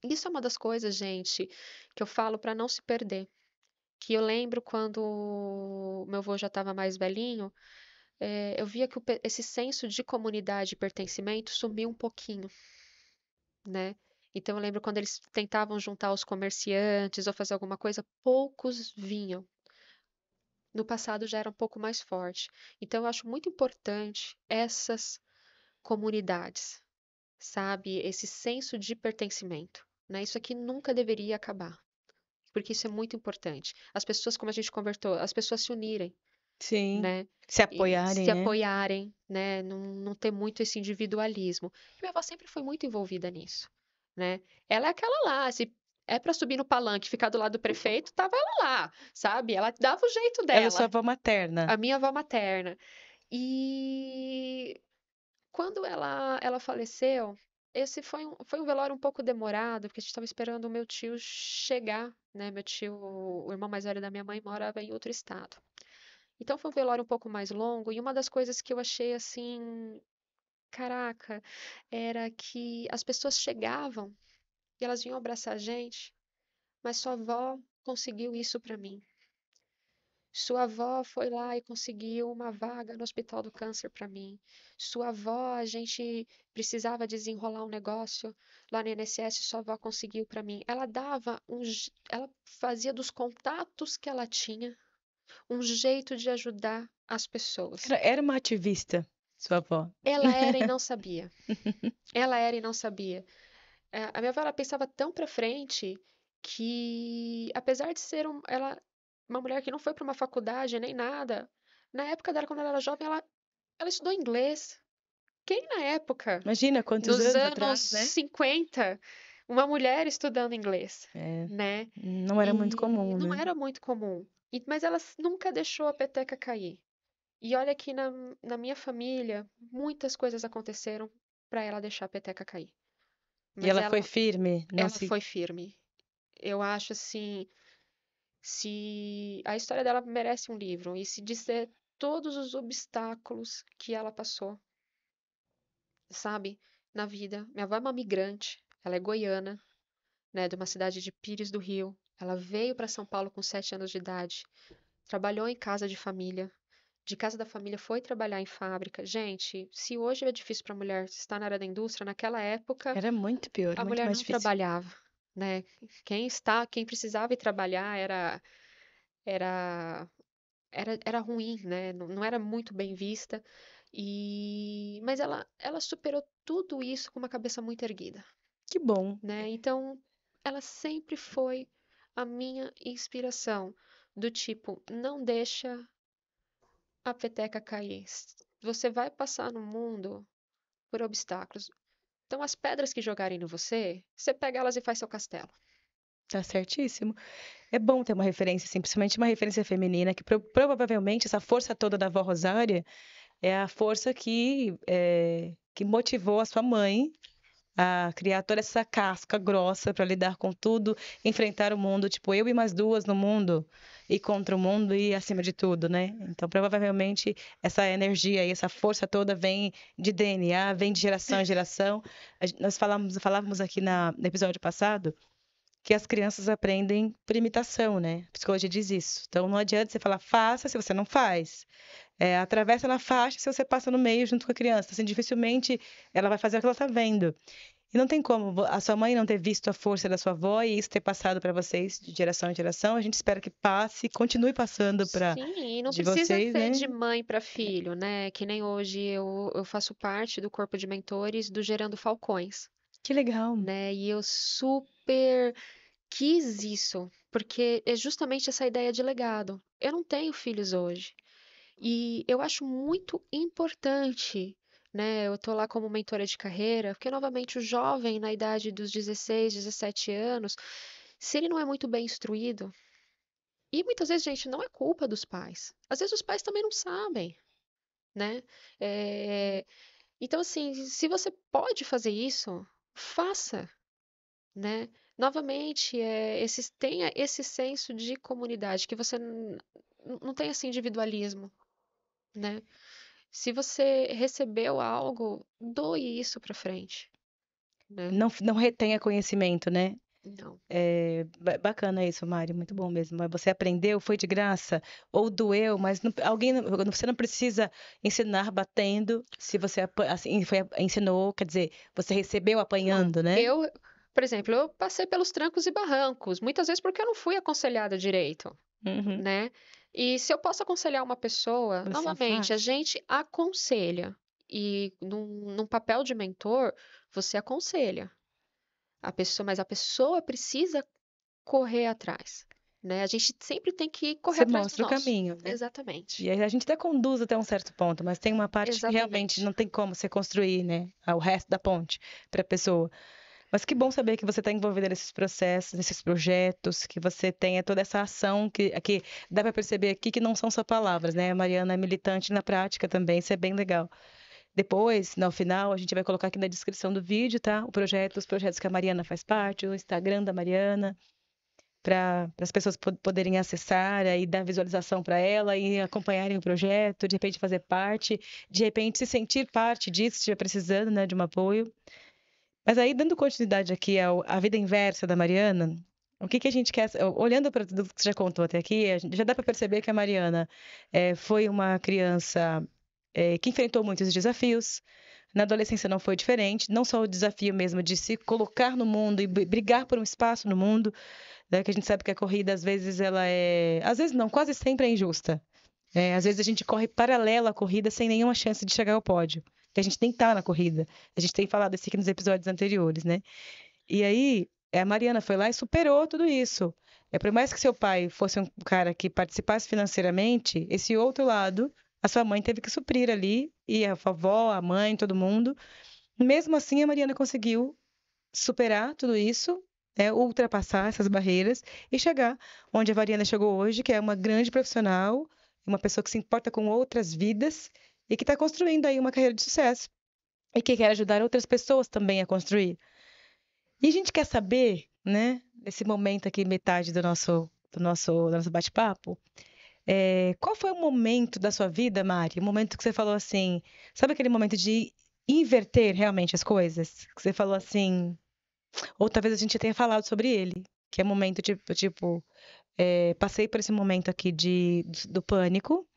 Isso é uma das coisas, gente, que eu falo para não se perder. Que eu lembro quando meu avô já estava mais velhinho, eu via que esse senso de comunidade e pertencimento sumiu um pouquinho, né? Então eu lembro quando eles tentavam juntar os comerciantes ou fazer alguma coisa, poucos vinham. No passado já era um pouco mais forte. Então eu acho muito importante essas comunidades, sabe? Esse senso de pertencimento, né? Isso aqui nunca deveria acabar, porque isso é muito importante. As pessoas, como a gente conversou, as pessoas se unirem. Sim. né? Se E apoiarem, se né? apoiarem, né? Não ter muito esse individualismo. E minha avó sempre foi muito envolvida nisso, né? Ela é aquela lá, se é para subir no palanque, e ficar do lado do prefeito, tava ela lá, sabe? Ela dava o jeito Ela é sua dela, avó materna. a minha avó materna. E quando ela faleceu, esse foi um velório um pouco demorado, porque a gente estava esperando o meu tio chegar, né? Meu tio, o irmão mais velho da minha mãe, morava em outro estado. Então foi um velório um pouco mais longo, e uma das coisas que eu achei assim, caraca, era que as pessoas chegavam e elas vinham abraçar a gente, mas sua avó conseguiu isso pra mim. Sua avó foi lá e conseguiu uma vaga no Hospital do Câncer pra mim. Sua avó, a gente precisava desenrolar um negócio lá no INSS, sua avó conseguiu pra mim. Ela fazia dos contatos que ela tinha um jeito de ajudar as pessoas. Era uma ativista, sua avó. Ela era e não sabia. Ela era e não sabia. A minha avó, ela pensava tão pra frente que, apesar de ser uma mulher que não foi para uma faculdade nem nada, na época dela, quando ela era jovem, ela estudou inglês. Quem na época, Imagina quantos nos anos anos atrás, né? 50, uma mulher estudando inglês, É, né? não era muito E comum, não né? era muito comum. Mas ela nunca deixou a peteca cair. E olha que na minha família, muitas coisas aconteceram para ela deixar a peteca cair. E Mas ela foi firme, não ela se. foi firme. Eu acho assim, se a história dela merece um livro e se dizer todos os obstáculos que ela passou, sabe, na vida. Minha avó é uma migrante, ela é goiana, né, de uma cidade de Pires do Rio. Ela veio para São Paulo com 7 anos de idade, trabalhou em casa de família. De casa da família foi trabalhar em fábrica. Gente, se hoje é difícil para a mulher estar na área da indústria, naquela época Era muito pior, a muito mulher mais não difícil. trabalhava, né? Quem precisava ir trabalhar era era ruim, né? Não era muito bem vista. Mas ela superou tudo isso com uma cabeça muito erguida, Que bom. né? Então, ela sempre foi a minha inspiração, do tipo, não deixa a peteca cair. Você vai passar no mundo por obstáculos. Então, as pedras que jogarem em você, você pega elas e faz seu castelo. Tá certíssimo. É bom ter uma referência, assim, principalmente uma referência feminina, que provavelmente essa força toda da avó Rosária é a força que motivou a sua mãe a criar toda essa casca grossa para lidar com tudo, enfrentar o mundo, tipo, eu e mais duas no mundo, e contra o mundo e acima de tudo, né? Então, provavelmente, essa energia e essa força toda vem de DNA, vem de geração em geração. Nós falávamos aqui no episódio passado que as crianças aprendem por imitação, né? A psicologia diz isso. Então, não adianta você falar faça se você não faz. Atravessa na faixa se você passa no meio junto com a criança. Assim, dificilmente ela vai fazer o que ela está vendo. E não tem como a sua mãe não ter visto a força da sua avó e isso ter passado para vocês de geração em geração. A gente espera que passe, continue passando para Sim, e não de precisa vocês, ser né? de mãe para filho, né? Que nem hoje eu faço parte do corpo de mentores do Gerando Falcões, Que legal. né? E eu super quis isso, porque é justamente essa ideia de legado. Eu não tenho filhos hoje. E eu acho muito importante, né? Eu tô lá como mentora de carreira, porque novamente o jovem na idade dos 16, 17 anos, se ele não é muito bem instruído, e muitas vezes, gente, não é culpa dos pais. Às vezes os pais também não sabem, né? É, Então, assim, se você pode fazer isso, faça, né? Novamente, tenha esse senso de comunidade, que você não tenha esse individualismo, né? Se você recebeu algo, doe isso para frente, né? Não retenha conhecimento, né? Não. Bacana isso, Mari, muito bom mesmo. Mas você aprendeu, foi de graça, ou doeu, mas você não precisa ensinar batendo, se você assim, ensinou, quer dizer, você recebeu Não. apanhando, né? Por exemplo, eu passei pelos trancos e barrancos, muitas vezes porque eu não fui aconselhada direito, Uhum. né? E se eu posso aconselhar uma pessoa, Você novamente, a faz. gente aconselha. E num papel de mentor, você aconselha a pessoa, mas a pessoa precisa correr atrás. né? A gente sempre tem que correr Você atrás do mostra o nosso. caminho, né? Exatamente. E aí a gente até conduz até um certo ponto, mas tem uma parte que realmente Exatamente. não tem como você construir, né? O resto da ponte para a pessoa. Mas que bom saber que você está envolvida nesses processos, nesses projetos, que você tenha toda essa ação que dá para perceber aqui que não são só palavras, né? A Mariana é militante na prática também, isso é bem legal. Depois, no final, a gente vai colocar aqui na descrição do vídeo, tá? Os projetos que a Mariana faz parte, o Instagram da Mariana, para as pessoas poderem acessar e dar visualização para ela e acompanharem o projeto, de repente fazer parte, de repente se sentir parte disso, se estiver precisando, né, de um apoio. Mas aí, dando continuidade aqui à vida inversa da Mariana, o que que a gente quer, olhando para tudo que você já contou até aqui, já dá para perceber que a Mariana foi uma criança que enfrentou muitos desafios. Na adolescência não foi diferente, não só o desafio mesmo de se colocar no mundo e brigar por um espaço no mundo, né, que a gente sabe que a corrida às vezes às vezes não, quase sempre é injusta. Às vezes a gente corre paralela à corrida sem nenhuma chance de chegar ao pódio. Que a gente nem tá na corrida. A gente tem falado isso aqui nos episódios anteriores, né? E aí, a Mariana foi lá e superou tudo isso. Por mais que seu pai fosse um cara que participasse financeiramente, esse outro lado, a sua mãe teve que suprir ali, e a vovó, a mãe, todo mundo. Mesmo assim, a Mariana conseguiu superar tudo isso, ultrapassar essas barreiras e chegar onde a Mariana chegou hoje, que é uma grande profissional, uma pessoa que se importa com outras vidas e que está construindo aí uma carreira de sucesso e que quer ajudar outras pessoas também a construir. E a gente quer saber, né, nesse momento aqui, metade do nosso bate-papo, qual foi o momento da sua vida, Mari? O momento que você falou assim, sabe aquele momento de inverter realmente as coisas? Que você falou assim, ou talvez a gente tenha falado sobre ele, que é momento tipo, passei por esse momento aqui do pânico,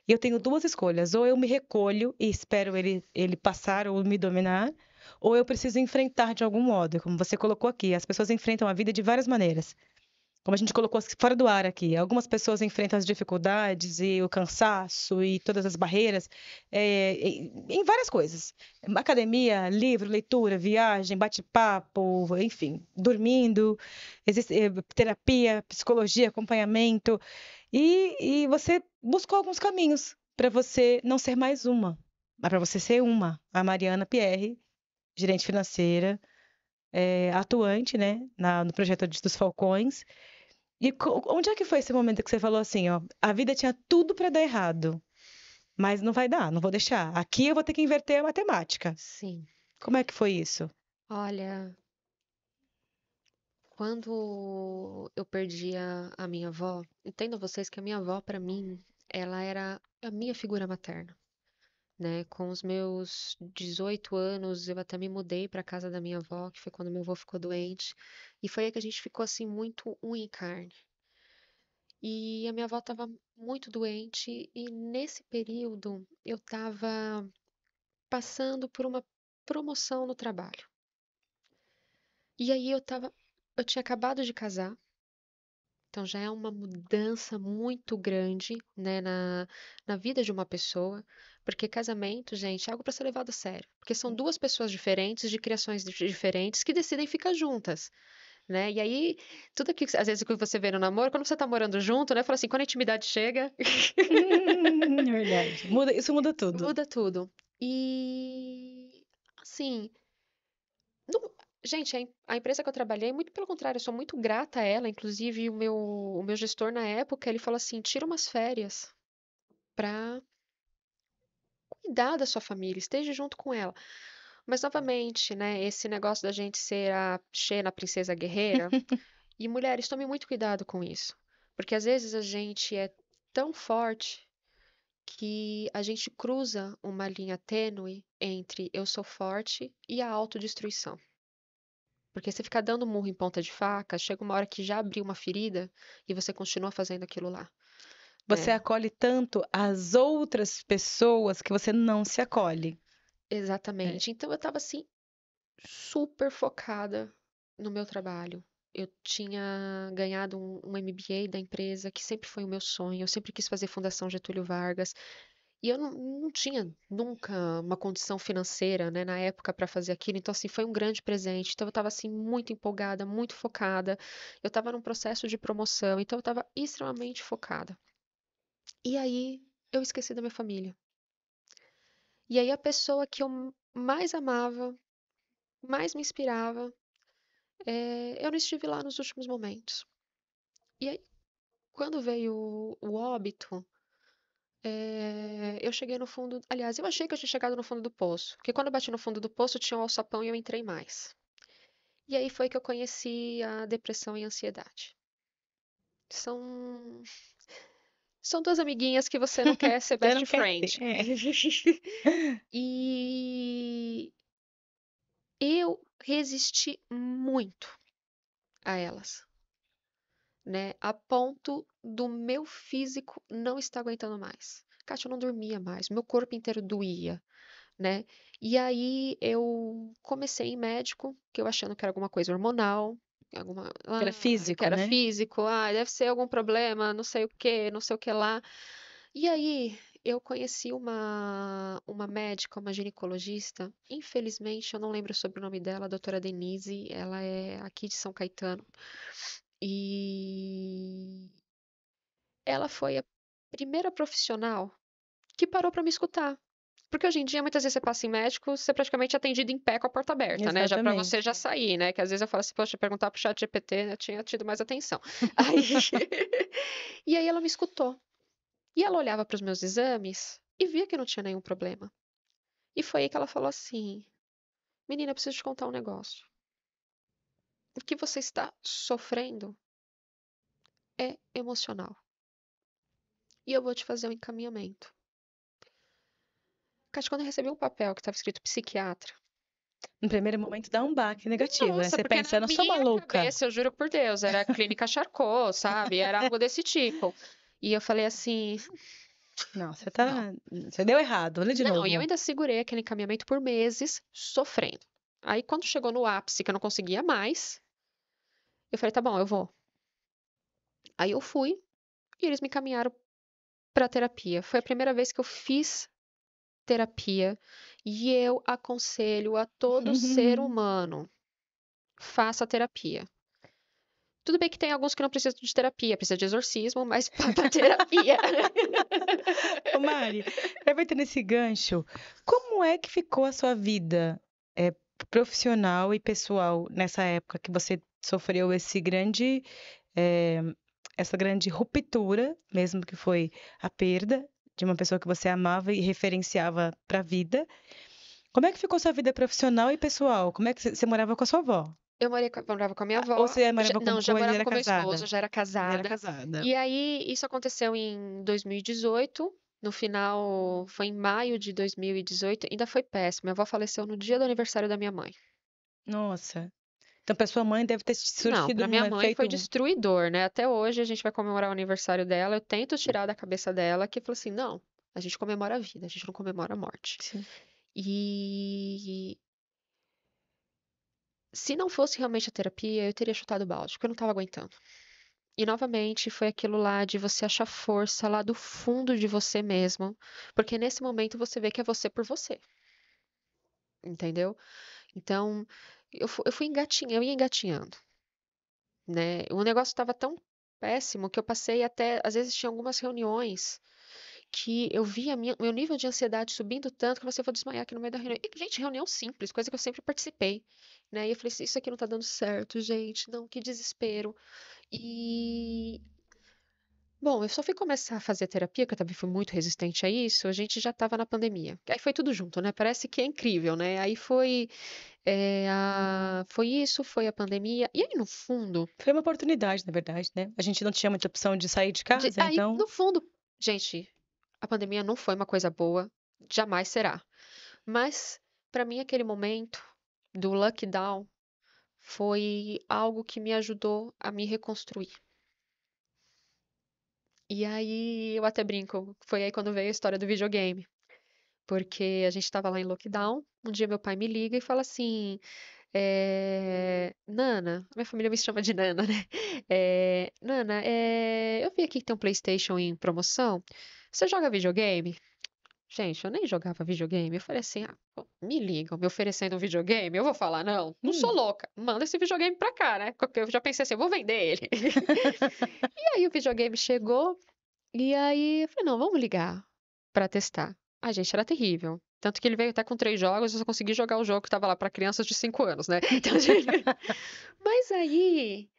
e eu tenho duas escolhas: ou eu me recolho e espero ele passar ou me dominar, ou eu preciso enfrentar de algum modo. Como você colocou aqui, as pessoas enfrentam a vida de várias maneiras. Como a gente colocou fora do ar aqui, algumas pessoas enfrentam as dificuldades e o cansaço e todas as barreiras em várias coisas. Academia, livro, leitura, viagem, bate-papo, enfim, dormindo, terapia, psicologia, acompanhamento. E você buscou alguns caminhos para você não ser mais uma, mas para você ser uma. A Mariana Pierre, gerente financeira, atuante, né, no projeto dos Falcões. E onde é que foi esse momento que você falou assim, ó, a vida tinha tudo para dar errado, mas não vai dar, não vou deixar. Aqui eu vou ter que inverter a matemática. Sim. Como é que foi isso? Olha, quando eu perdi a minha avó, entendo vocês que a minha avó, para mim, ela era a minha figura materna, né? Com os meus 18 anos, eu até me mudei para casa da minha avó, que foi quando meu avô ficou doente, e foi aí que a gente ficou assim muito unha e carne. E a minha avó estava muito doente, e nesse período eu estava passando por uma promoção no trabalho. E aí eu tinha acabado de casar. Então já é uma mudança muito grande, né, na vida de uma pessoa, porque casamento, gente, é algo para ser levado a sério, porque são duas pessoas diferentes, de criações diferentes, que decidem ficar juntas, né? E aí, tudo aquilo, às vezes, que você vê no namoro, quando você tá morando junto, né, fala assim, quando a intimidade chega, É verdade. Isso muda tudo. muda tudo. E, assim, não- gente, a empresa que eu trabalhei, muito pelo contrário, eu sou muito grata a ela. Inclusive, o meu gestor na época, ele falou assim: tira umas férias pra cuidar da sua família, esteja junto com ela. Mas, novamente, né, esse negócio da gente ser a Xena, a princesa guerreira, e mulheres, tome muito cuidado com isso. Porque às vezes a gente é tão forte que a gente cruza uma linha tênue entre eu sou forte e a autodestruição. Porque você ficar dando murro em ponta de faca, chega uma hora que já abriu uma ferida e você continua fazendo aquilo lá, Você né? acolhe tanto as outras pessoas que você não se acolhe. É. Exatamente. Então eu tava assim, super focada no meu trabalho. Eu tinha ganhado um MBA da empresa, que sempre foi o meu sonho. Eu sempre quis fazer Fundação Getúlio Vargas. E eu não tinha nunca uma condição financeira, né, na época para fazer aquilo. Então, assim, foi um grande presente. Então, eu estava assim muito empolgada, muito focada. Eu estava num processo de promoção, então eu estava extremamente focada. E aí eu esqueci da minha família. E aí a pessoa que eu mais amava, mais me inspirava, eu não estive lá nos últimos momentos. E aí, quando veio o óbito, eu cheguei no fundo. Aliás, eu achei que eu tinha chegado no fundo do poço. Porque quando eu bati no fundo do poço, tinha um alçapão e eu entrei mais. E aí foi que eu conheci a depressão e a ansiedade. São, são duas amiguinhas que você não quer ser Você não best quer ter. friend. É. E eu resisti muito a elas, né? A ponto do meu físico não estar aguentando mais. Kátia, eu não dormia mais, meu corpo inteiro doía, né? E aí eu comecei em médico, que eu achando que era alguma coisa hormonal, Era que físico, era né? físico, deve ser algum problema, não sei o que, não sei o que lá. E aí eu conheci uma médica, uma ginecologista, infelizmente eu não lembro sobre o nome dela, a doutora Denise, ela é aqui de São Caetano. E ela foi a primeira profissional que parou para me escutar. Porque hoje em dia, muitas vezes você passa em médico, você é praticamente atendido em pé com a porta aberta, né? Já para você Exatamente. já sair, né? Que às vezes eu falo assim, poxa, perguntar pro chat GPT, eu tinha tido mais atenção. Aí... E aí ela me escutou. E ela olhava para os meus exames e via que não tinha nenhum problema. E foi aí que ela falou assim: Menina, eu preciso te contar um negócio. O que você está sofrendo é emocional. E eu vou te fazer um encaminhamento. Cátia, quando eu recebi um papel que estava escrito psiquiatra, No primeiro momento dá um baque negativo, né? nossa, Você porque pensa, na eu não sou minha maluca. cabeça, eu juro por Deus, era clínica Charcot, sabe? Era algo desse tipo. E eu falei assim, Não, você não, tá. Você deu errado. Olha de não. E eu novo. ainda segurei aquele encaminhamento por meses, sofrendo. Aí, quando chegou no ápice, que eu não conseguia mais, eu falei, tá bom, eu vou. Aí eu fui e eles me encaminharam para terapia. Foi a primeira vez que eu fiz terapia e eu aconselho a todo ser humano, faça terapia. Tudo bem que tem alguns que não precisam de terapia, precisa de exorcismo, mas para terapia. Ô, Mari, aproveitando esse gancho, como é que ficou a sua vida, profissional e pessoal nessa época que você sofreu eh, essa grande ruptura, mesmo que foi a perda de uma pessoa que você amava e referenciava para a vida? Como é que ficou sua vida profissional e pessoal? Como é que você morava com a sua avó? Morava com a minha Ou avó. você morava Não, já ou já morava era com meu esposo, casada? já era Já era casada. casada. E aí, isso aconteceu em 2018. No final, foi em maio de 2018. Ainda foi péssimo. Minha avó faleceu no dia do aniversário da minha mãe. Nossa. Então, para sua mãe deve ter Não, surtido para um minha mãe foi efeito. destruidor, né? Até hoje a gente vai comemorar o aniversário dela. Eu tento tirar da cabeça dela que falou assim: não, a gente comemora a vida, a gente não comemora a morte. Sim. E se não fosse realmente a terapia, eu teria chutado o balde, porque eu não estava aguentando. E novamente foi aquilo lá de você achar força lá do fundo de você mesmo, porque nesse momento você vê que é você por você, entendeu? Então, eu fui engatinhando, eu ia engatinhando, né? O negócio estava tão péssimo que eu passei até, às vezes tinha algumas reuniões que eu via meu nível de ansiedade subindo tanto que você vou desmaiar aqui no meio da reunião. E, gente, reunião simples, coisa que eu sempre participei, né? E eu falei assim, isso aqui não tá dando certo, gente, não, que desespero. E bom, eu só fui começar a fazer terapia, que eu também fui muito resistente a isso, a gente já estava na pandemia. Aí foi tudo junto, né? Parece que é incrível, né? Aí foi, foi isso, foi a pandemia. E aí, no fundo, Foi uma oportunidade, na verdade, né? A gente não tinha muita opção de sair de casa, aí, então. no fundo, gente, a pandemia não foi uma coisa boa, jamais será. Mas, para mim, aquele momento do lockdown foi algo que me ajudou a me reconstruir. E aí, eu até brinco, foi aí quando veio a história do videogame. Porque a gente estava lá em lockdown. Um dia meu pai me liga e fala assim: Nana, minha família me chama de Nana, né? Nana, eu vi aqui que tem um PlayStation em promoção. Você joga videogame? Gente, eu nem jogava videogame. Eu falei assim: pô, me ligam me oferecendo um videogame, eu vou falar não? Não sou Hum. louca. Manda esse videogame pra cá, né? Porque eu já pensei assim, eu vou vender ele. E aí o videogame chegou, e aí eu falei, não, vamos ligar pra testar. A gente, era terrível. Tanto que ele veio até com 3 jogos, eu só consegui jogar o jogo que tava lá pra crianças de 5 anos, né? Então, mas aí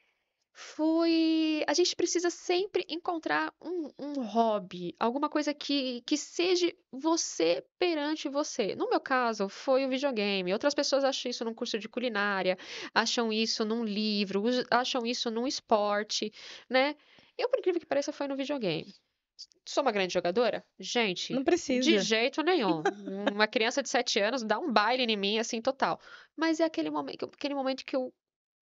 a gente precisa sempre encontrar um hobby, alguma coisa que seja você perante você. No meu caso, foi o videogame. Outras pessoas acham isso num curso de culinária, acham isso num livro, acham isso num esporte, né? Eu, por incrível que pareça, foi no videogame. Sou uma grande jogadora? Gente, Não de precisa. jeito nenhum. Uma criança de 7 anos dá um baile em mim, assim, total. Mas é aquele momento que eu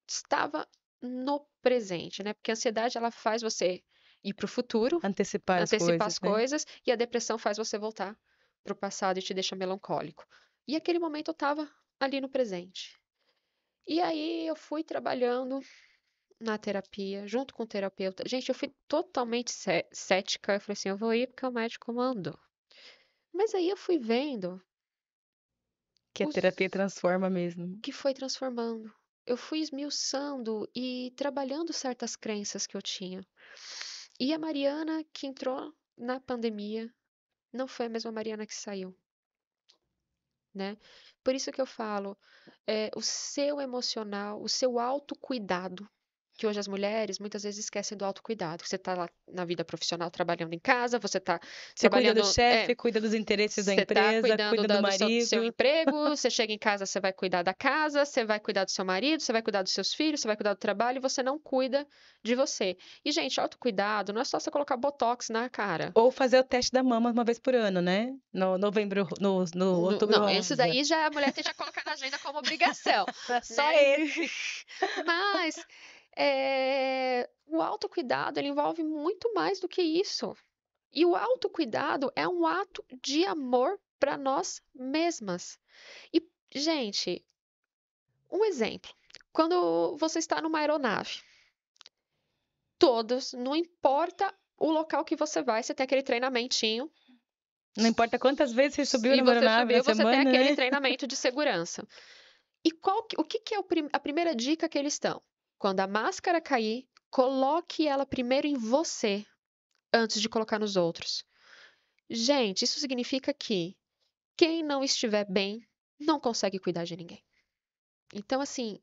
estava no presente, né? Porque a ansiedade, ela faz você ir para o futuro, Antecipar as antecipar as coisas, né? coisas, e a depressão faz você voltar para o passado e te deixa melancólico. E aquele momento eu estava ali no presente. E aí eu fui trabalhando na terapia, junto com o terapeuta. Gente, eu fui totalmente cética. Eu falei assim, eu vou ir porque o médico mandou. Mas aí eu fui vendo Que a os terapia transforma mesmo. que foi transformando. Eu fui esmiuçando e trabalhando certas crenças que eu tinha. E a Mariana que entrou na pandemia não foi a mesma Mariana que saiu, né? Por isso que eu falo, o seu emocional, o seu autocuidado, que hoje as mulheres muitas vezes esquecem do autocuidado. Você está lá na vida profissional trabalhando em casa, você está Você cuida do trabalhando, chefe, cuida dos interesses da você está empresa, cuidando cuida do do seu marido. emprego, você chega em casa, você vai cuidar da casa, você vai cuidar do seu marido, você vai cuidar dos seus filhos, você vai cuidar do trabalho e você não cuida de você. E, gente, autocuidado não é só você colocar botox na cara. Ou fazer o teste da mama uma vez por ano, né? No novembro, no outubro Não, isso rosa. daí já a mulher tem que colocar na agenda como obrigação, É só né? esse. Mas o autocuidado, ele envolve muito mais do que isso. E o autocuidado é um ato de amor para nós mesmas. E, gente, um exemplo. Quando você está numa aeronave, todos, não importa o local que você vai, você tem aquele treinamentinho. Não importa quantas vezes você subiu E na você aeronave na subiu, você tem semana, aquele né? treinamento de segurança. E o que que é a primeira dica que eles dão? Quando a máscara cair, coloque ela primeiro em você, antes de colocar nos outros. Gente, isso significa que quem não estiver bem não consegue cuidar de ninguém. Então, assim,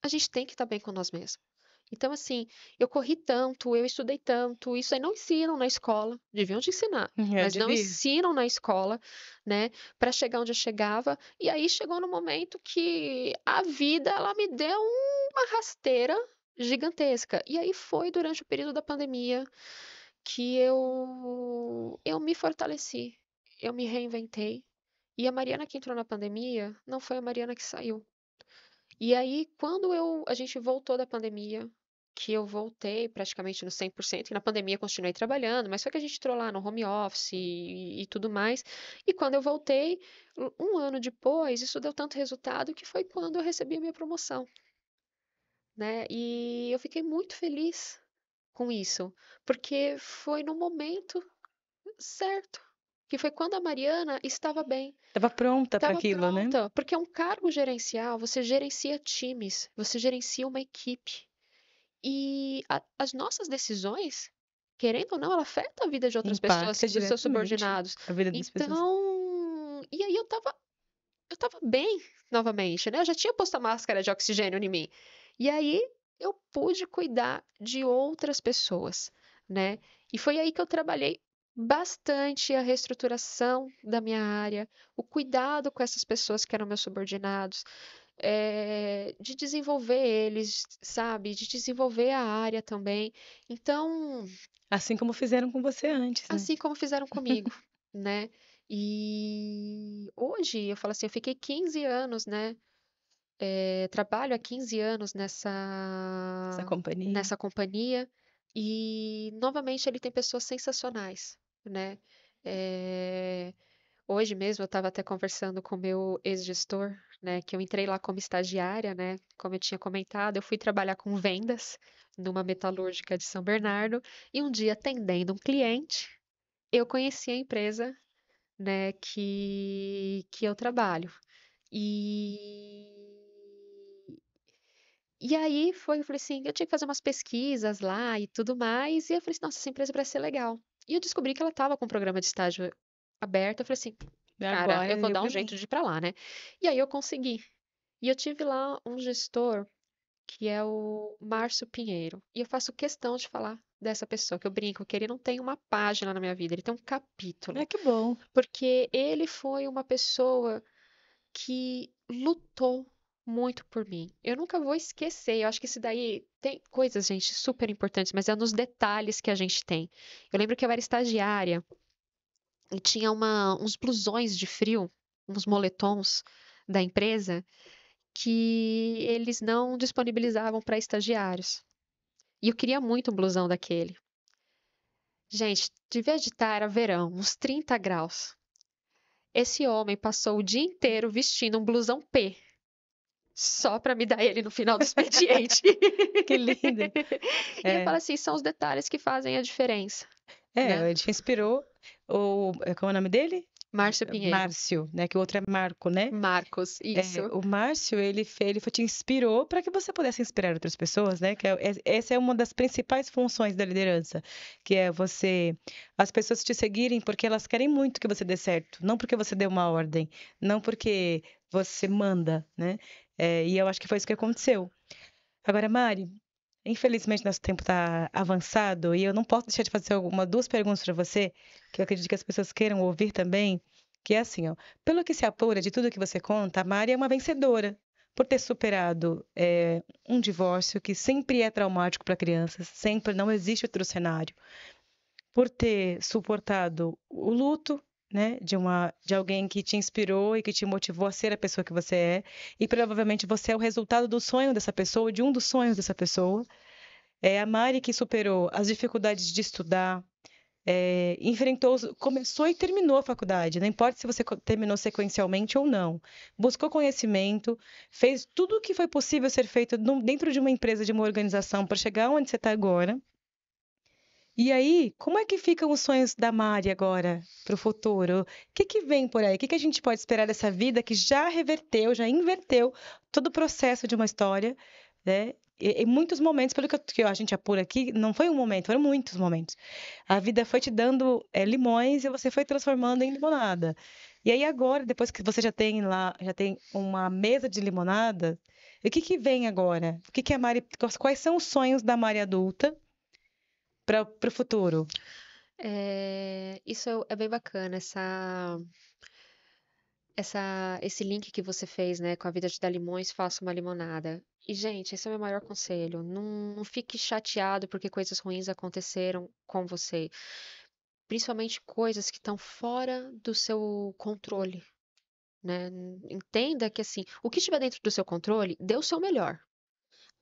a gente tem que estar bem com nós mesmos. Então, assim, eu corri tanto, eu estudei tanto, isso aí não ensinam na escola, deviam de ensinar, Eu mas não devia. ensinam na escola, né, para chegar onde eu chegava. E aí chegou no momento que a vida, ela me deu uma rasteira gigantesca. E aí foi durante o período da pandemia que eu me fortaleci, eu me reinventei. E a Mariana que entrou na pandemia não foi a Mariana que saiu. E aí, quando a gente voltou da pandemia, que eu voltei praticamente no 100%, e na pandemia continuei trabalhando, mas só que a gente entrou lá no home office e tudo mais. E quando eu voltei, um ano depois, isso deu tanto resultado que foi quando eu recebi a minha promoção, né? E eu fiquei muito feliz com isso, porque foi no momento certo, que foi quando a Mariana estava bem. Tava pronta para Estava aquilo, né? pronta, porque é um cargo gerencial, você gerencia times, você gerencia uma equipe. E as nossas decisões, querendo ou não, ela afeta a vida de outras pessoas, Impacta dos seus diretamente subordinados. a vida das pessoas. Então, e aí eu tava bem novamente, né? Eu já tinha posto a máscara de oxigênio em mim. E aí eu pude cuidar de outras pessoas, né? E foi aí que eu trabalhei bastante a reestruturação da minha área, o cuidado com essas pessoas que eram meus subordinados, de desenvolver eles, sabe? De desenvolver a área também. Então, Assim como fizeram com você antes, né? assim como fizeram comigo, né? E hoje eu falo assim, eu fiquei 15 anos, né? Trabalho há 15 anos Essa nessa, companhia. nessa companhia e novamente ele tem pessoas sensacionais, né? Eh, Hoje mesmo eu estava até conversando com o meu ex-gestor, né? Que eu entrei lá como estagiária, né? Como eu tinha comentado, eu fui trabalhar com vendas numa metalúrgica de São Bernardo e um dia atendendo um cliente, eu conheci a empresa né, que eu trabalho. E, e aí eu falei assim, eu tinha que fazer umas pesquisas lá e tudo mais, e eu falei assim, nossa, essa empresa parece ser legal. E eu descobri que ela estava com um programa de estágio aberto, eu falei assim, cara, Agora eu vou eu dar um vi. jeito de ir pra lá, né? E aí eu consegui. E eu tive lá um gestor que é o Márcio Pinheiro. E eu faço questão de falar dessa pessoa, que eu brinco que ele não tem uma página na minha vida, ele tem um capítulo. Ah, que bom. Porque ele foi uma pessoa que lutou muito por mim. Eu nunca vou esquecer. Eu acho que isso daí tem coisas, gente, super importantes, mas é nos detalhes que a gente tem. Eu lembro que eu era estagiária e tinha uns blusões de frio, uns moletons da empresa que eles não disponibilizavam para estagiários. E eu queria muito um blusão daquele. Gente, devia de estar, era verão, uns 30 graus. Esse homem passou o dia inteiro vestindo um blusão P, só para me dar ele no final do expediente. Que lindo. E eu É, falo assim, são os detalhes que fazem a diferença, né? ele te inspirou. Qual é o nome dele? Márcio Pinheiro. Márcio, né? Que o outro é Marco, né? Marcos, isso. O Márcio, te inspirou para que você pudesse inspirar outras pessoas, né? Essa é uma das principais funções da liderança, que é as pessoas te seguirem porque elas querem muito que você dê certo, não porque você deu uma ordem, não porque você manda, né? E eu acho que foi isso que aconteceu. Agora, Mari, infelizmente nosso tempo está avançado e eu não posso deixar de fazer duas perguntas para você, que eu acredito que as pessoas queiram ouvir também, que é assim, ó, pelo que se apura de tudo que você conta, a Mari é uma vencedora por ter superado um divórcio que sempre é traumático para crianças, sempre não existe outro cenário, por ter suportado o luto, né, de alguém que te inspirou e que te motivou a ser a pessoa que você é, e provavelmente você é o resultado do sonho dessa pessoa, de um dos sonhos dessa pessoa. É a Mari que superou as dificuldades de estudar, começou e terminou a faculdade, não importa se você terminou sequencialmente ou não. Buscou conhecimento, fez tudo o que foi possível ser feito dentro de uma empresa, de uma organização, para chegar onde você está agora. E aí, como é que ficam os sonhos da Mari agora para o futuro? O que que vem por aí? O que que a gente pode esperar dessa vida que já reverteu, já inverteu todo o processo de uma história, né? Em muitos momentos, pelo que a gente apura aqui, não foi um momento, foram muitos momentos. A vida foi te dando limões e você foi transformando em limonada. E aí agora, depois que você já tem uma mesa de limonada, o que que vem agora? O que que a Mari, quais são os sonhos da Mari adulta para o futuro? Isso é bem bacana, esse link que você fez, né, com a vida te dá limões, faça uma limonada. E, gente, esse é o meu maior conselho. Não fique chateado porque coisas ruins aconteceram com você. Principalmente coisas que estão fora do seu controle, né? Entenda que, assim, o que estiver dentro do seu controle, dê o seu melhor.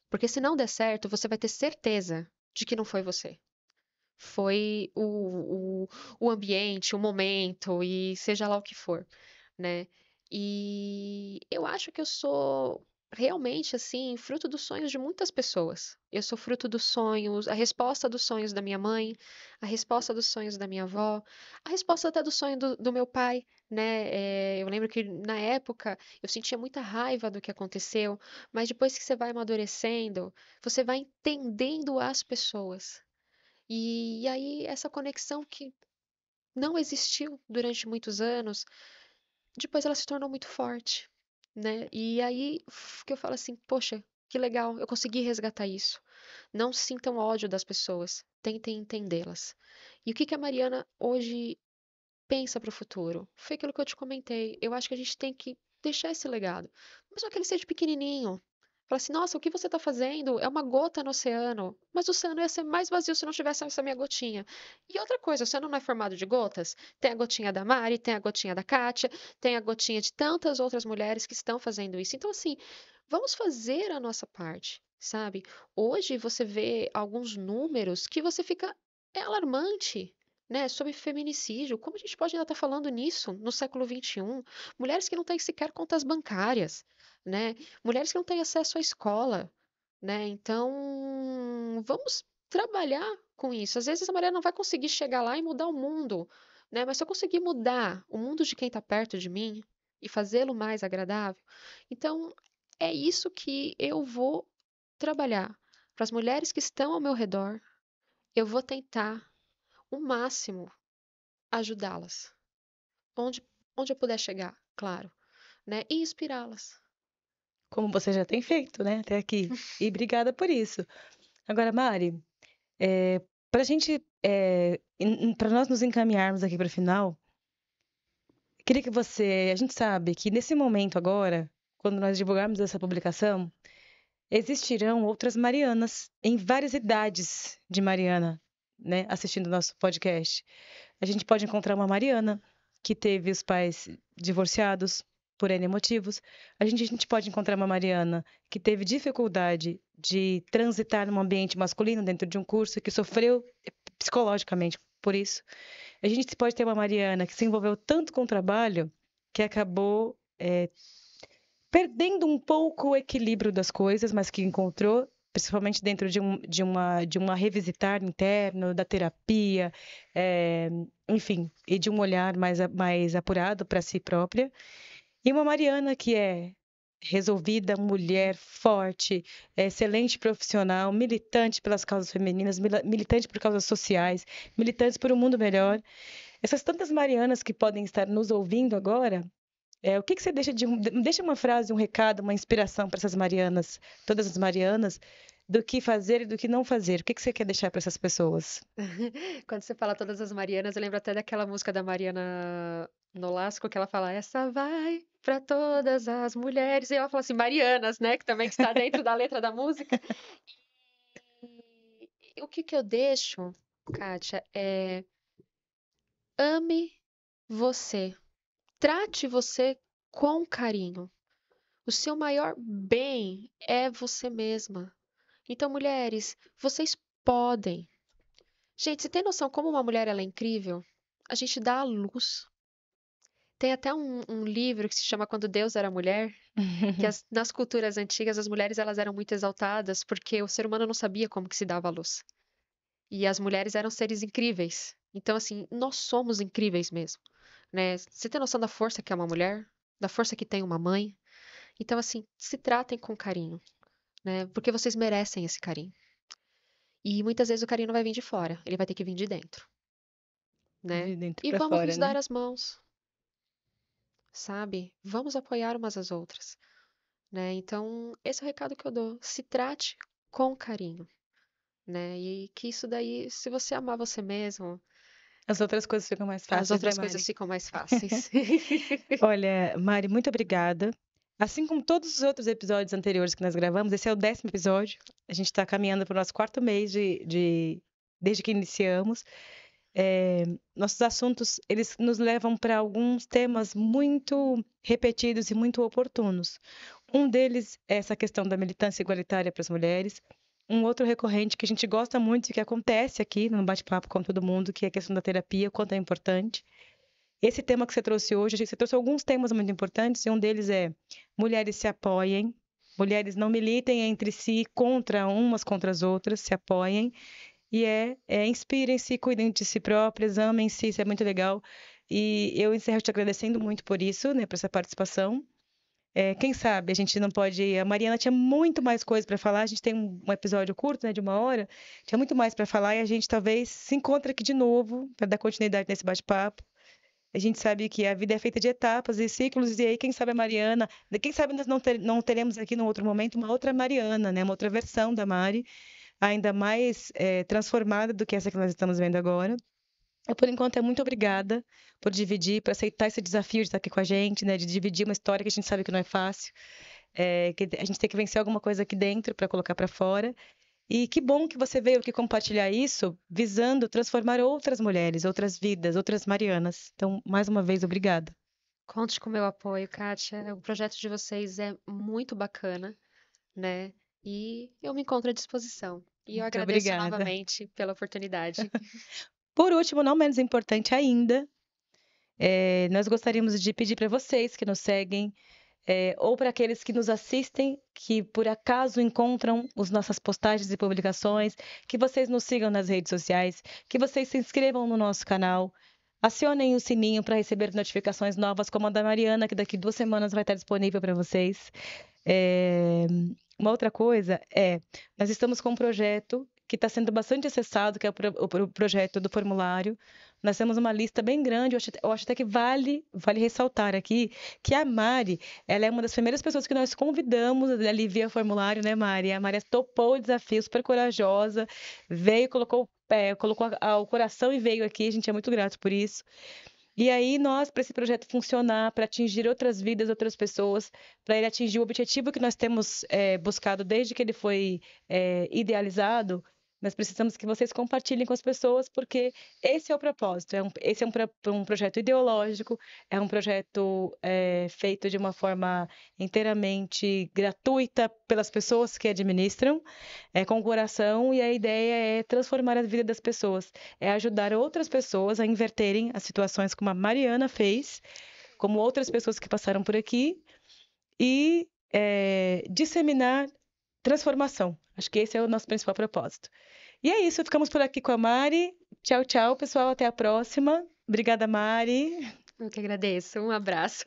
Porque se não der certo, você vai ter certeza de que não foi você. Foi o ambiente, o momento e seja lá o que for, né? E eu acho que eu sou realmente, assim, fruto dos sonhos de muitas pessoas. Eu sou fruto dos sonhos, a resposta dos sonhos da minha mãe, a resposta dos sonhos da minha avó, a resposta até do sonho do meu pai, né? Eu lembro que na época eu sentia muita raiva do que aconteceu, mas depois que você vai amadurecendo, você vai entendendo as pessoas. E aí, essa conexão que não existiu durante muitos anos, depois ela se tornou muito forte, né? E aí que eu falo assim, poxa, que legal, eu consegui resgatar isso. Não sintam ódio das pessoas, tentem entendê-las. E o que que a Mariana hoje pensa para o futuro? Foi aquilo que eu te comentei. Eu acho que a gente tem que deixar esse legado, mesmo que ele seja pequenininho. Fala assim, nossa, o que você está fazendo é uma gota no oceano, mas o oceano ia ser mais vazio se não tivesse essa minha gotinha. E outra coisa, o oceano não é formado de gotas? Tem a gotinha da Mari, tem a gotinha da Kátia, tem a gotinha de tantas outras mulheres que estão fazendo isso. Então, assim, vamos fazer a nossa parte, sabe? Hoje você vê alguns números que você fica, é alarmante. Né, sobre feminicídio, como a gente pode ainda estar falando nisso no século XXI? Mulheres que não têm sequer contas bancárias, né? Mulheres que não têm acesso à escola, né? Então, vamos trabalhar com isso. Às vezes a mulher não vai conseguir chegar lá e mudar o mundo, né? Mas se eu conseguir mudar o mundo de quem está perto de mim e fazê-lo mais agradável, então é isso que eu vou trabalhar. Para as mulheres que estão ao meu redor, eu vou tentar o máximo ajudá-las, onde, onde eu puder chegar, claro, né? E inspirá-las. Como você já tem feito, né, até aqui. E obrigada por isso. Agora, Mari, para a gente, para nós nos encaminharmos aqui para o final, queria que a gente sabe que nesse momento agora, quando nós divulgarmos essa publicação, existirão outras Marianas em várias idades de Mariana, né, assistindo o nosso podcast. A gente pode encontrar uma Mariana que teve os pais divorciados por N motivos. A gente pode encontrar uma Mariana que teve dificuldade de transitar num ambiente masculino dentro de um curso, que sofreu psicologicamente por isso. A gente pode ter uma Mariana que se envolveu tanto com o trabalho que acabou perdendo um pouco o equilíbrio das coisas, mas que encontrou, principalmente dentro de uma revisitar interno, da terapia, enfim, e de um olhar mais apurado para si própria. E uma Mariana que é resolvida, mulher forte, excelente profissional, militante pelas causas femininas, militante por causas sociais, militante por um mundo melhor. Essas tantas Marianas que podem estar nos ouvindo agora, o que você deixa uma frase, um recado, uma inspiração para essas Marianas, todas as Marianas, do que fazer e do que não fazer? O que você quer deixar para essas pessoas? Quando você fala todas as Marianas, eu lembro até daquela música da Mariana Nolasco, que ela fala, essa vai para todas as mulheres. E ela fala assim, Marianas, né? Que também está dentro da letra da música. E o que que eu deixo, Kátia, é ame você. Trate você com carinho. O seu maior bem é você mesma. Então, mulheres, vocês podem. Gente, você tem noção como uma mulher ela é incrível? A gente dá a luz. Tem até um livro que se chama Quando Deus Era Mulher, que nas culturas antigas as mulheres elas eram muito exaltadas porque o ser humano não sabia como que se dava a luz. E as mulheres eram seres incríveis. Então, assim, nós somos incríveis mesmo, né? Você tem noção da força que é uma mulher? Da força que tem uma mãe? Então, assim, se tratem com carinho, né? Porque vocês merecem esse carinho. E muitas vezes o carinho não vai vir de fora, ele vai ter que vir de dentro, né? De dentro E para vamos fora, nos né? dar as mãos, sabe? Vamos apoiar umas às outras, né? Então, esse é o recado que eu dou. Se trate com carinho, né? E que isso daí, se você amar você mesmo, As outras coisas ficam mais as fáceis, né, outras coisas Mari? ficam mais fáceis. Olha, Mari, muito obrigada. Assim como todos os outros episódios anteriores que nós gravamos, esse é o 10º episódio. A gente está caminhando para o nosso 4º mês desde que iniciamos. Nossos assuntos, eles nos levam para alguns temas muito repetidos e muito oportunos. Um deles é essa questão da militância igualitária para as mulheres. Um outro recorrente que a gente gosta muito e que acontece aqui no bate-papo com todo mundo, que é a questão da terapia, o quanto é importante. Esse tema que você trouxe hoje, você trouxe alguns temas muito importantes, e um deles é mulheres se apoiem, mulheres não militem entre si umas contra as outras, se apoiem, e inspirem-se, cuidem de si próprias, amem-se, isso é muito legal. E eu encerro te agradecendo muito por isso, né, por essa participação. Quem sabe a gente não pode. A Mariana tinha muito mais coisas para falar. A gente tem um episódio curto, né, de 1 hora. Tinha muito mais para falar e a gente talvez se encontre aqui de novo para dar continuidade nesse bate-papo. A gente sabe que a vida é feita de etapas e ciclos, e aí, quem sabe a Mariana, quem sabe nós não teremos aqui num outro momento uma outra Mariana, né? Uma outra versão da Mari, ainda mais transformada do que essa que nós estamos vendo agora. Por enquanto, muito obrigada por dividir, por aceitar esse desafio de estar aqui com a gente, né? De dividir uma história que a gente sabe que não é fácil, que a gente tem que vencer alguma coisa aqui dentro para colocar para fora. E que bom que você veio aqui compartilhar isso, visando transformar outras mulheres, outras vidas, outras Marianas. Então, mais uma vez, obrigada. Conte com o meu apoio, Kátia. O projeto de vocês é muito bacana, né? E eu me encontro à disposição. E eu Muito agradeço obrigada. novamente pela oportunidade. Por último, não menos importante ainda, nós gostaríamos de pedir para vocês que nos seguem, ou para aqueles que nos assistem, que por acaso encontram as nossas postagens e publicações, que vocês nos sigam nas redes sociais, que vocês se inscrevam no nosso canal. Acionem o sininho para receber notificações novas, como a da Mariana, que daqui 2 semanas vai estar disponível para vocês. Uma outra coisa nós estamos com um projeto que está sendo bastante acessado, que é o projeto do formulário. Nós temos uma lista bem grande, eu acho até que vale ressaltar aqui que a Mari, ela é uma das primeiras pessoas que nós convidamos ali via formulário, né, Mari? A Mari topou o desafio, super corajosa, veio, colocou o coração e veio aqui, a gente é muito grato por isso. E aí, para esse projeto funcionar, para atingir outras vidas, outras pessoas, para ele atingir o objetivo que nós temos buscado desde que ele foi idealizado, nós precisamos que vocês compartilhem com as pessoas, porque esse é o propósito. Esse é um projeto ideológico, é um projeto feito de uma forma inteiramente gratuita pelas pessoas que administram, com o coração, e a ideia é transformar a vida das pessoas, é ajudar outras pessoas a inverterem as situações como a Mariana fez, como outras pessoas que passaram por aqui, e disseminar transformação. Acho que esse é o nosso principal propósito. E é isso, ficamos por aqui com a Mari. Tchau, tchau, pessoal. Até a próxima. Obrigada, Mari. Eu que agradeço. Um abraço.